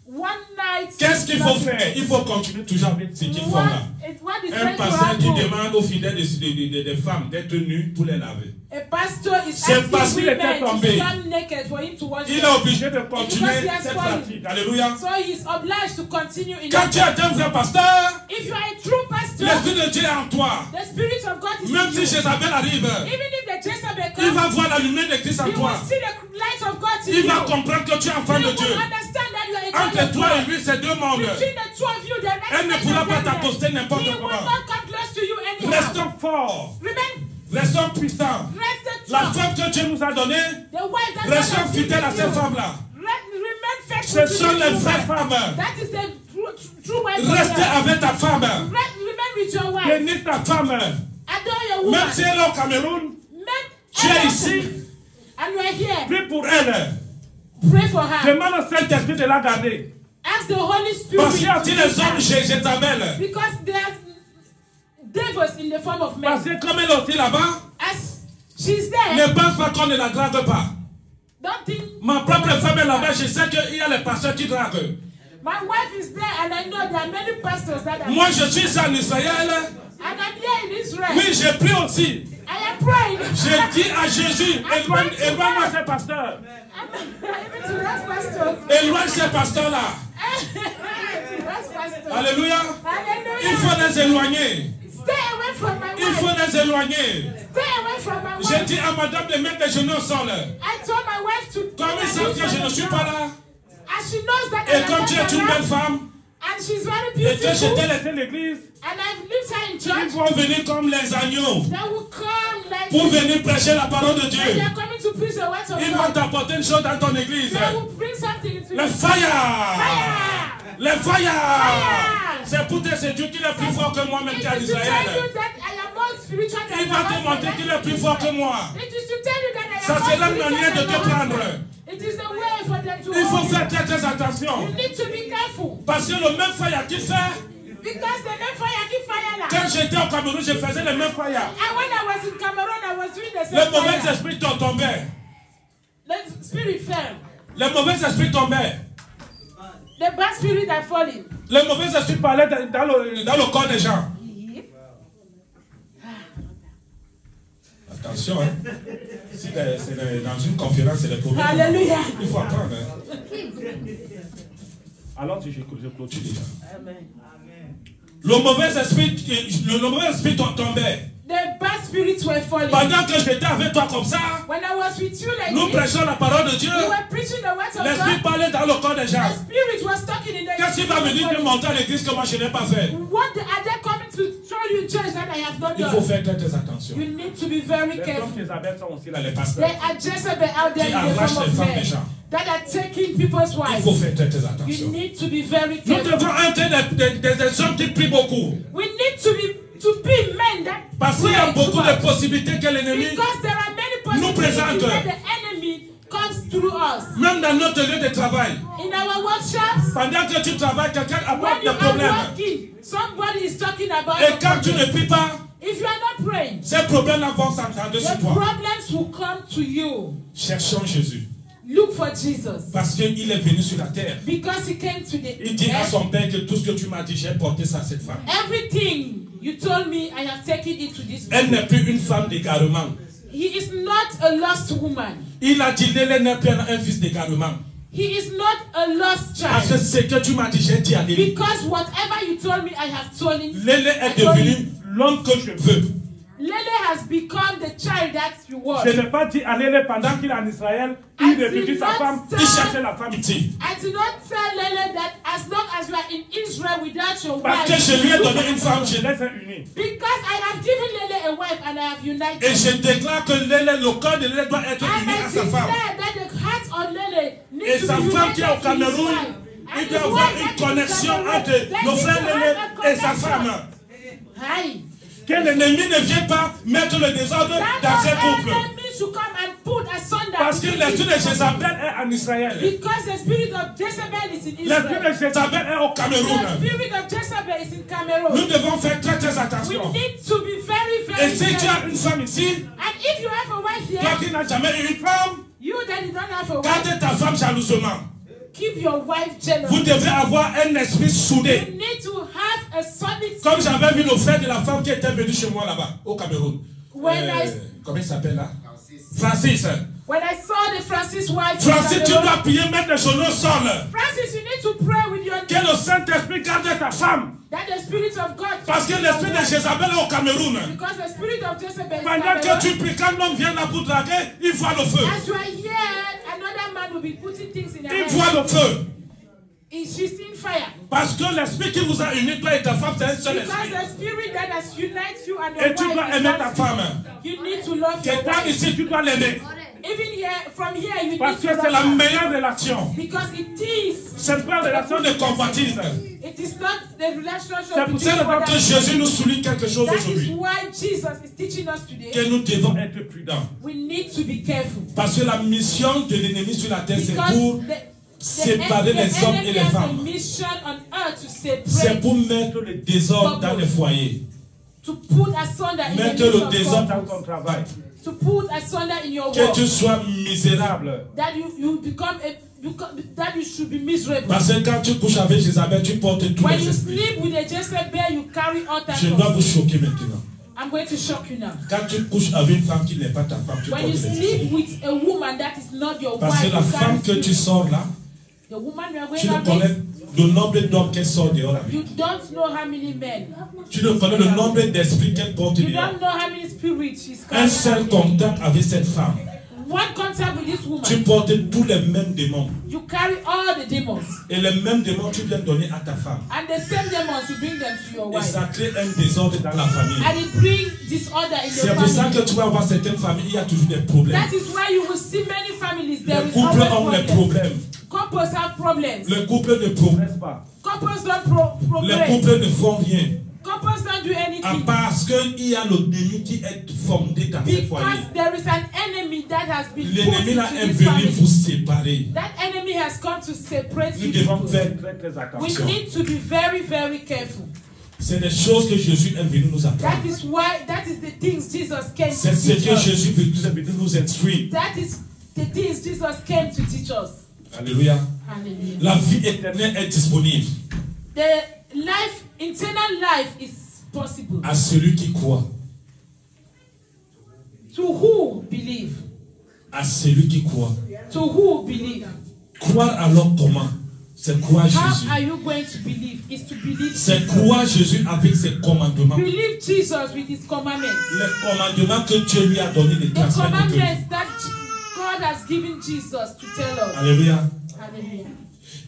One night. Qu'est-ce qu'il faut faire? Il faut continuer toujours avec ce qu'ils font là. What is Un going to pasteur qui happen? demande aux fidèles des femmes d'être nues pour les laver. A pastor is C'est parce asking qu'il était women to tombé. stand naked for him to wash Il est them. obligé de continuer Because he has cette fallen. pratique. Alléluia. So he is obliged to continue in Quand tu that. es un vrai pasteur, If you are a true pastor, l'Esprit de Dieu est en toi. the Spirit of God is Même in si you. Jézabel arrive, Even if the Jezebel il va comes, voir la lumière de Christ en you toi. will see the light of God in Il you. va comprendre que tu es enfant You de will Dieu. understand that you are a child Entre of toi et God. lui, c'est deux mondes. Between the two of you, the Elle ne pourra pas t'accoster n'importe He will comment. not come close to you anyhow. Restons forts. Remain Restons puissants. rested La strong. femme que Dieu nous a donnée, The wife that restons God has given fidèles à you. ces femmes-là. Remain faithful Ce to sont this les woman. vraies femmes. That is the true wife of Restez God. avec ta femme. Remain with your wife. Bénis ta femme. Adore your woman. Même si elle est au Cameroun, tu es ici, and you are here. prie pour elle. Pray for her. Demande au Saint-Esprit de la garder. Ask the Holy Spirit. Parce qu'il y a aussi to les lead hommes her. chez Jézabel. Because there are devils in the form of men. Parce que comme elle est aussi là-bas, As she's there, ne pense pas qu'on ne la drague pas. don't think. Ma propre femme est là-bas, je sais qu'il y a les pasteurs qui draguent. My wife is there, and I know there are many pastors that are. Moi, je suis en Israël. And I'm here in Israel. Oui, je prie aussi. I am praying. Je dis à Jésus, éloigne-moi ces pasteurs. Even to those pastors. Éloigne ces pasteurs-là. To those pastors. Alléluia. Hallelujah. Il faut les éloigner. Stay away from my Il faut wife. les éloigner. Stay away from my J'ai wife. dit à madame de mettre les genoux au sol. I told my wife to Comme ils savent que je ne suis pas là. And she knows that I Et comme tu es une belle femme, and she's very et que je beautiful. t'ai laissé l'église, And I've lived her in ils church. vont venir comme les agneaux They will come like pour venir prêcher la parole de and Dieu. they're coming to preach the words of Ils vont God. t'apporter une chose dans ton église. They will bring something into Le you. fire. Fire! Le fire. Fire. C'est pour te séduire qu'il est plus fort que moi-même qui est en It is to tell Israël. you that I am more spiritual than Il va te montrer qu'il est plus fort que moi. It is to tell you that I am Ça more c'est la spiritual manière de than te my prendre. husband. It is the way for them to Il faut hold you. faire très très attention. You need to be careful. Parce que le même fire qu'il fait, Because the même fire keep fire là. quand j'étais au Cameroun, je faisais le même fire. And when I was in Cameroon, I was doing the Les same mauvais fire. esprits tombaient. The spirit fell. Les mauvais esprits tombaient. The bad spirit are falling. Les mauvais esprits parlaient dans le corps des gens. Attention, hein. Si c'est dans une conférence, c'est des problèmes. Hallelujah. Il faut apprendre. Hein. Alors, je clôture déjà. Amen. Le mauvais esprit tombait. The bad spirits were falling. Pendant que j'étais avec toi comme ça, When I was with you like nous this, prêchons la parole de Dieu. we were preaching the words of L'esprit God. parlait dans le corps des gens. The spirit was talking in the Qu'est-ce qu'il va me dire de monter à l'église que moi je n'ai pas fait? What are they coming to show you in church that I have not Il faut done? faire très attention. You need to be very Les careful. hommes Jézabel sont aussi là, les There pasteurs. are Jezebel out there Qui in the arrachent form les of femmes des men gens. that are taking people's Il faut wives. faire très You attention. need to be very Nous careful. devons être des hommes qui prient beaucoup. We need to be men that Parce qu'il y a pray beaucoup too de much. possibilités que l'ennemi, Because there are many nous possibilities présente. that the enemy comes through us. même dans notre lieu de travail, In our workshops, pendant que tu travailles, quelqu'un when apporte you des problèmes. are working, somebody is talking about Et your quand tu ne problem. pries pas, If you are not praying, ces problèmes-là vont s'entendre sur the toi. problems will come to you. Cherchons Jésus. Look for Jesus. Parce qu'il est venu sur la terre. Because he came to the Il dit à earth. son père que tout ce que tu m'as dit, j'ai porté ça à cette femme. Everything you told me, I have taken it to this Elle woman. n'est plus une femme d'égarement. He is not a lost woman. Il a dit, Lélé n'est plus un fils d'égarement. He is not a lost Parce que child. ce que tu m'as dit, j'ai dit à Lélé. Because whatever you told me, I have told him. Lélé est devenu l'homme que je veux. Lele has become the child that you want. Je n'ai pas dit à Lélé pendant qu'il est en Israël, il réfléchit sa femme, il cherchait la femme ici. I did not tell Lele that as long as you are in Israel without your Parce wife. que je lui ai donné une femme, je les ai unis. Because I have given Lele a wife and I have united. Et je déclare que Lélé, le corps de Lélé doit être And uni I à sa femme. declare that the heart of Lele Et needs to sa be femme qui est au united to his Cameroun, wife. il And doit his avoir wife une that is in connexion Cameroun, entre they nos need frères to Lélé have a et sa connection. femme. Aye. Que l'ennemi ne vienne pas mettre le désordre dans ces couples. Enemy should come and put asunder. Parce que l'esprit de Jézabel est en Israël. Because the spirit of Jezebel is in L'esprit Israel. de Jézabel est au Cameroun. The spirit of Jezebel is in Cameroon. Nous devons faire très We attention. need to be very, Et very si tu as careful. une femme ici, And if you have a wife toi here, qui n'as jamais eu une femme, you that you don't have a wife, garde ta femme jalousement. keep your wife Vous jealous. devez avoir un esprit soudé. You need to have a solid Comme spirit. j'avais vu le frère de la femme qui était venu chez moi là-bas, au Cameroun. Comment il s'appelle là? Francis. When I saw the Francis wife, in Francis, tu Cameroon, dois prier, mettre les genoux au sol. Francis, you need to pray with your Que le Saint-Esprit garde ta femme. that the spirit of God. Parce que l'esprit de Jézabel est au Cameroun. Because the spirit of Jezebel is Pendant que Cameroon. tu pries, quand l'homme vient là pour draguer, il voit le feu. As you are here, another man will be putting things in her Il hand. voit le feu. She's in fire. Parce que l'esprit qui vous a unis, toi et ta femme, c'est un seul Because esprit. the spirit that has united you and your Et tu dois wife is aimer one ta spirit. femme. You need to love your Quelqu'un wife. ici, tu dois l'aimer. Even here, from here, you Parce need que to c'est la love her. meilleure relation. Because it is. C'est pas une relation de convoitise. It is not the relationship C'est pour between cette raison brother que and sister. Jésus nous souligne quelque chose That is aujourd'hui. why Jesus is teaching us today. Que nous devons être prudents. We need to be careful. Parce que la mission de l'ennemi sur la terre, c'est Because pour séparer les hommes et les has a femmes. mission on earth to C'est separate, pour mettre le désordre dans les foyers. to put asunder in the Mettre midst le of désordre dans couples, ton travail. to put asunder in your Que work, tu sois misérable. that you become that you should be miserable. Parce que quand tu couches avec Jézabel, tu portes tous When les you esprits. sleep with a Jezebel, you carry all types Je dois vous of. choquer maintenant. I'm going to shock you now. Quand tu couches avec une femme qui n'est pas ta femme, tu portes When you les sleep esprits. with a woman that is not your Parce que wife, la you femme que carry tu sors là, The woman you are going Tu ne to connais meet, le nombre d'hommes qu'elle sort dehors avec. you don't know how many men. Tu ne connais le nombre d'esprits qu'elle porte You dehors. don't know how many spirits she's Un carrying. seul contact avec cette femme. One contact with this Tu woman, portes tous les mêmes démons. you carry all the demons. Et les mêmes démons, tu viens donner à ta femme. And the same demons, you bring them to your Et wife. ça crée un désordre dans la famille. And it brings disorder in C'est the pour ça que family. tu vas voir certaines familles, il y a toujours des problèmes. That is why you will see many families. There Les is couples always ont des problems. problèmes. Couples have problems. Le couple ne progresse pas. Couples don't Les progress. couples ne font rien. Couples don't do À anything. parce qu'il y a l'ennemi qui est fondé dans ce foyer. Because there is an enemy that has been put L'ennemi là est into this venu family. vous séparer. That enemy has come to separate Nous you devons people. faire très très We attention. need to be very, very careful. C'est des choses que Jésus est venu nous apprendre. That is why, that is the things Jesus came to C'est ce teach que us. Jésus est venu nous instruire. That is the things Jesus came to teach us. Alléluia. Hallelujah. La vie éternelle est disponible The life, eternal life is possible. à celui qui croit. To who believe? À celui qui croit. To who believe? Croire alors comment? C'est croire How Jésus. are you going to believe? Is to believe C'est Jesus. croire Jésus avec ses commandements. Believe Jesus with his commandments. Les commandements que Dieu lui a donnés de The transmettre. commandments that God has given Jesus to tell us. Alléluia. Hallelujah.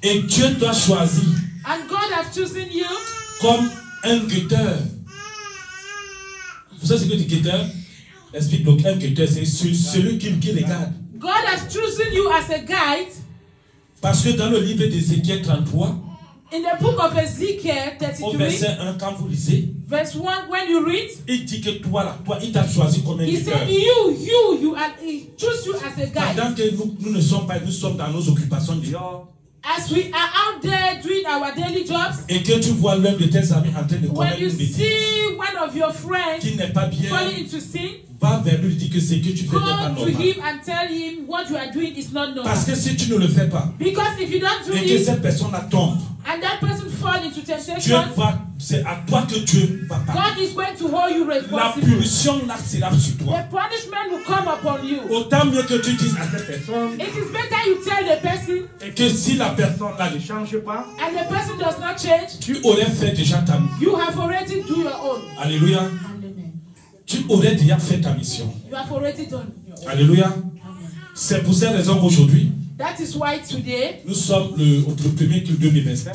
Et Dieu t'a choisi And God has chosen you comme un guetteur. Vous savez ce que dit guetteur? Explique donc un guetteur, c'est celui qui regarde. God has chosen you as a guide. Parce que dans le livre d'Ézéchiel 33, In the book of Ezekiel au 33, verset 1, quand vous lisez, verse 1, when you read, il dit que toi, là, toi, il t'a choisi comme un he guetteur. said, he chose you as a guide. Pendant que nous ne sommes pas, nous sommes dans nos occupations dehors, As we are out there doing our daily jobs, et que tu vois l'un de tes amis en train de when commettre you une bêtise see one of your friends qui n'est pas bien, falling into sin, va vers lui et dis que ce que tu fais go n'est pas to normal. him and tell him what you are doing is not normal. Parce que si tu ne le fais pas, Because if you don't do et que it, cette personne-là tombe, and that person fall into Dieu temptation, va, c'est à toi que Dieu va parler. God is going to hold you La responsible. punition là sera sur The toi. punishment will come upon you. Autant mieux que tu dises à cette personne, It is better you tell the person, et que si la personne là ne change pas, and the person does not change, tu aurais fait déjà ta mission. you have already do your own. Alléluia. Amen. Tu aurais déjà fait ta mission. You have already done your own. Alléluia. Amen. C'est pour cette raison qu'aujourd'hui, That is why today nous sommes au premier culte 2025.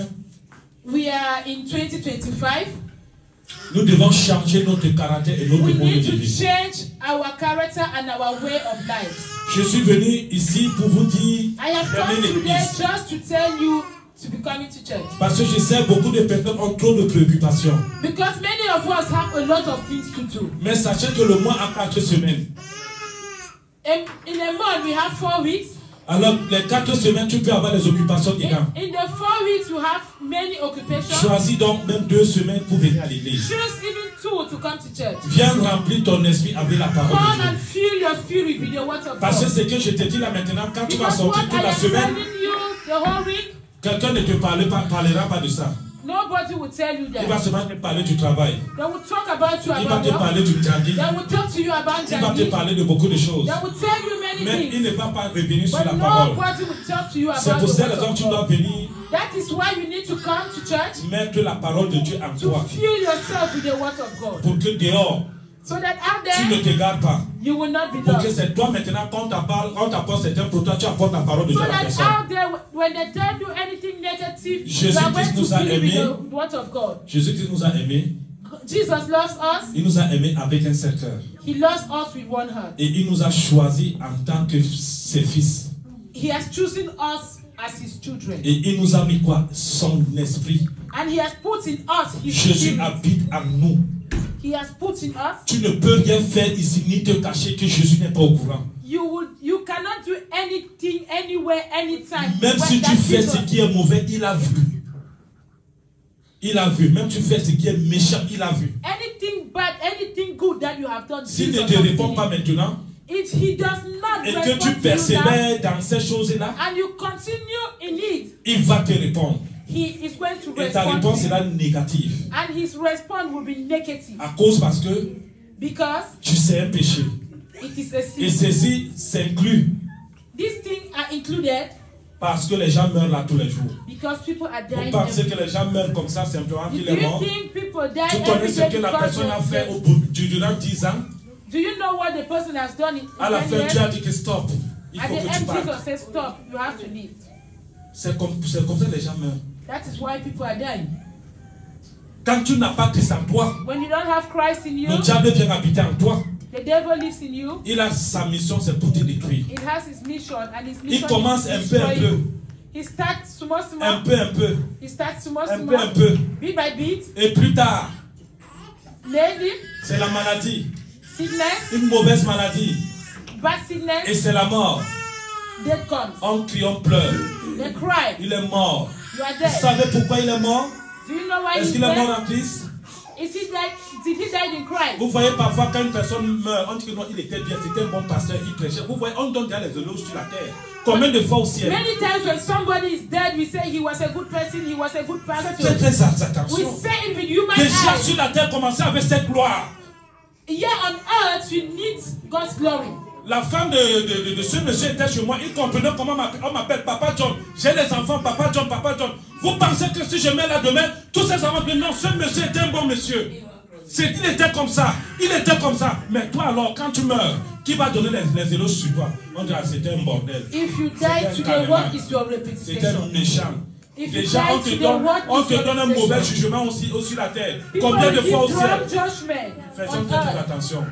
we are in 2025. Nous devons changer notre caractère et notre We mode need de to vie. change our character and our way of life. Je suis venu ici pour vous dire, I have venez come today l'église. just to tell you to be coming to church. Parce que je sais beaucoup de personnes ont trop de préoccupations. Because many of us have a lot of things to do. Mais sachez que le mois a 4 semaines. In a month, we have 4 weeks. Alors, les 4 semaines, tu peux avoir des occupations dedans. In the 4 weeks, you have many occupations. Choisis donc même 2 semaines pour venir à l'église. Choose even 2 to come to church. Viens remplir ton esprit avec la parole Come de and Dieu. fill your spirit with the word of Parce que God. ce que je te dis là maintenant, quand tu vas Because sortir what toute I la am semaine, telling you the whole week, quelqu'un ne te parlera pas de ça. nobody will tell you Il va that. seulement te parler du travail. They will talk about you Il va about te work. parler du jardin. They will talk to you about Il va te Jandi. parler de beaucoup de choses. They will tell you many Mais il things. ne va pas revenir sur But la parole. nobody will talk to you C'est about pour the cette word raison que of tu dois God. venir That is why you need to come to church mettre la parole de Dieu en to toi. fill yourself with the word of God. Pour que dehors, So that out tu ne there, te gardes pas. you will not be Pour que lost. c'est toi maintenant, quand on t'apporte certains pour toi, tu apportes la parole de So Dieu à la that personne. out there, when they tell you anything negative, Jésus you are going Christ to nous a fill it with aimés. the word of God. Jésus-Christ nous a aimés. Jesus loves us. Il nous a aimés avec un seul cœur. He loves us with one heart. Et il nous a choisis en tant que ses fils. He has chosen us as his children. Et il nous a mis quoi? Son esprit. And he has put in us his Jésus spirit. habite en nous. He has put in us. Tu ne peux rien faire ici ni te cacher que Jésus n'est pas au courant. You cannot do anything, anywhere, anytime. Même when si tu that fais Jesus- ce qui est mauvais, il a vu. Il a vu. Même si tu fais ce qui est méchant, il a vu. anything bad, anything good that you have done, S'il ne Jesus te has répond seen pas it. maintenant, If he does not et que respond tu to you now, persévères dans ces choses-là, and you continue in it, il va te répondre. he is going to Et ta respond réponse to you. sera négative. And his response will be negative À cause parce que because tu sais un péché. it is a Et sin. ceci s'inclut These things are included Parce que les gens meurent là tous les jours. Because people are Vous dying. pensez que les gens meurent comme ça simplement Do qu'il est you mort? think people die Tu connais every ce day que la because personne a of fait death? durant 10 ans? Do you know what the person has done in À la 10 fin, years? Dieu a dit que stop. Il At faut the que tu end, Jesus partes. says, stop, you have to leave. C'est comme ça que les gens meurent. That is why people are dying. Quand tu n'as pas Christ en toi, When you don't have Christ in you, le diable vient habiter en toi. the devil lives in you. Il a sa mission, c'est pour te détruire. It has his mission, and his Il mission commence is to un peu, destroy you. He starts small, un small. peu, He starts small, un peu, small. Bit by bit. Et plus tard, Maybe c'est la maladie, sickness, une mauvaise maladie. bad Et sickness, c'est la mort. death comes. On crie, on pleure. They cry. Il est mort. You are Vous dead. savez pourquoi il est mort? Do you know why Est-ce he's qu'il est mort dead? en Christ? Is he died? Did he die in Christ? Vous voyez parfois quand une personne meurt, on dit que non, il était bien, c'était un bon pasteur, il prêchait. Vous voyez, on donne déjà les éloges sur la terre. Combien de fois au ciel? Many times when somebody is dead, we say he was a good person, he was a good Faites pastor. très We attention. say it with human Déjà eyes. sur la terre, commencez avec cette gloire. Here on earth, you need God's glory. La femme de ce monsieur était chez moi, il comprenait comment on m'appelle Papa John. J'ai des enfants, Papa John, Papa John. Vous pensez que si je mets là demain, tous ces enfants disent non, ce monsieur était un bon monsieur. Il était comme ça, il était comme ça. Mais toi alors, quand tu meurs, qui va donner les éloges sur toi? On dira c'était un bordel. If you C'était un die today, caméra. what is your C'était un reputation? méchant. If you Déjà, die today, what is te your donne un reputation? mauvais jugement aussi sur la terre. People Combien de will fois au give ciel? wrong judgment Faisons on très earth. attention.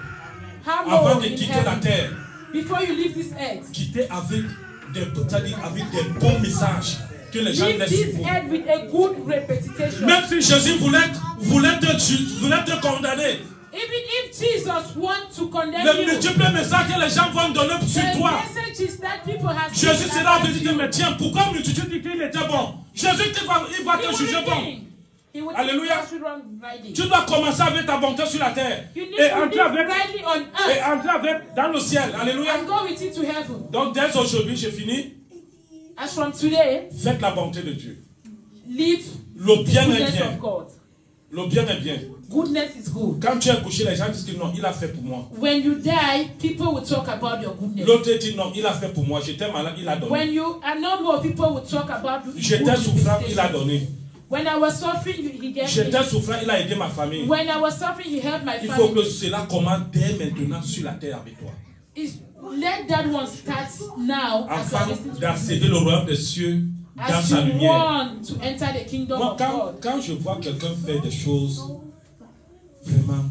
How Avant low de in quitter la heaven? terre, Before you leave this earth, quitter avec des bons messages que les gens leave laissent this pour vous. earth with a good reputation. Même si Jésus voulait te condamner, Even if Jesus wants to condemn le you, multiple message que les gens vont donner sur the toi, message is that people have Jésus said sera about venu you. dire, mais tiens, pourquoi multitude dit qu'il était bon? Jésus il va He te will juger bon. think. He will Alléluia. think you wrong riding. Tu dois commencer avec ta bonté sur la terre You need et to entrer live avec, rightly on earth dans le ciel. Alléluia. and go with it to heaven. Donc dès aujourd'hui, j'ai fini. As from today, Faites la bonté de Dieu. live Le bien est goodness bien. of God. Le bien est bien. Goodness is good. Quand tu es couché, les gens disent que non, il a fait pour moi. When you die, people will talk about your goodness. L'autre dit non, il a fait pour moi. J'étais malade, il a donné. When you are no more, people will talk about your J'étais souffrant, il a reputation. donné. When I was suffering, he gave J'étais me. souffrant, il a aidé ma famille. When I was suffering, he helped my Il faut que family. cela commence dès maintenant sur la terre avec toi. Let that one start now as you are Afin listening to d'accéder me. le royaume des cieux dans As sa you lumière. want to enter the kingdom Moi, of God. quand je vois quelqu'un faire des choses, vraiment,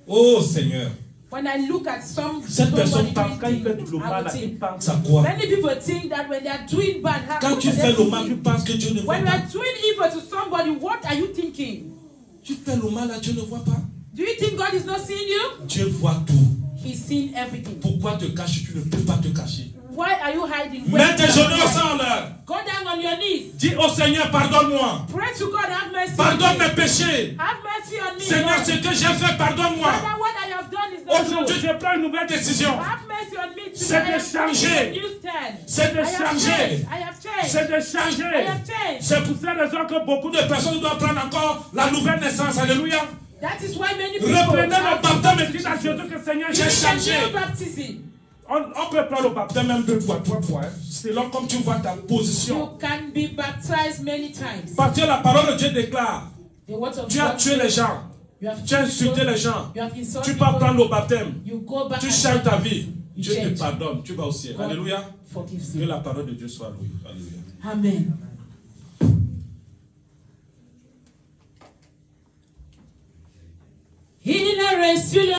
oh Seigneur, When I look at cette personne somebody pense, quand il fait doing tout le things, I mal, will il think. pense à quoi? Many people think that when they are doing bad, Quand tu fais le mal, tu penses que Dieu ne voit when you pas. are doing evil to somebody, what are you thinking? Tu fais le mal à Dieu ne voit pas. Do you think God is not seeing you? Dieu voit tout. He's seeing everything. Pourquoi te cacher? Tu ne peux pas te cacher. Why are you hiding? Mets tes genoux au sol. Go down on your knees. Dis au Seigneur, pardonne-moi. Pray to God, have mercy Pardonne on mes me. péchés. Have mercy on me. Seigneur, Lord. ce que j'ai fait, pardonne-moi. Father, what I have done is not Aujourd'hui, good. je prends une nouvelle décision. Have mercy on me C'est today. de changer. You stand. C'est de I have changer. changed. I have changed. C'est de I changer. have changed. C'est pour cette raison que beaucoup de personnes doivent prendre encore la nouvelle naissance. Alléluia. That is why many people Reprenez le have baptême et dites à Jésus que Seigneur, j'ai changé. new baptism. On peut prendre le baptême même 2 fois, 3 fois. Selon comme tu vois ta position. You can be baptized many times. Parce que la parole de Dieu déclare. The word of Tu as God tué les gens. You have Tu as insulté les gens. You have insulted Tu peux people. prendre le baptême. You go back Tu and changes ta vie. You Dieu te change. pardonne. Tu vas au ciel. God Alléluia. forgives Que you. la parole de Dieu soit louée. Alléluia. Amen. Il n'a reçu le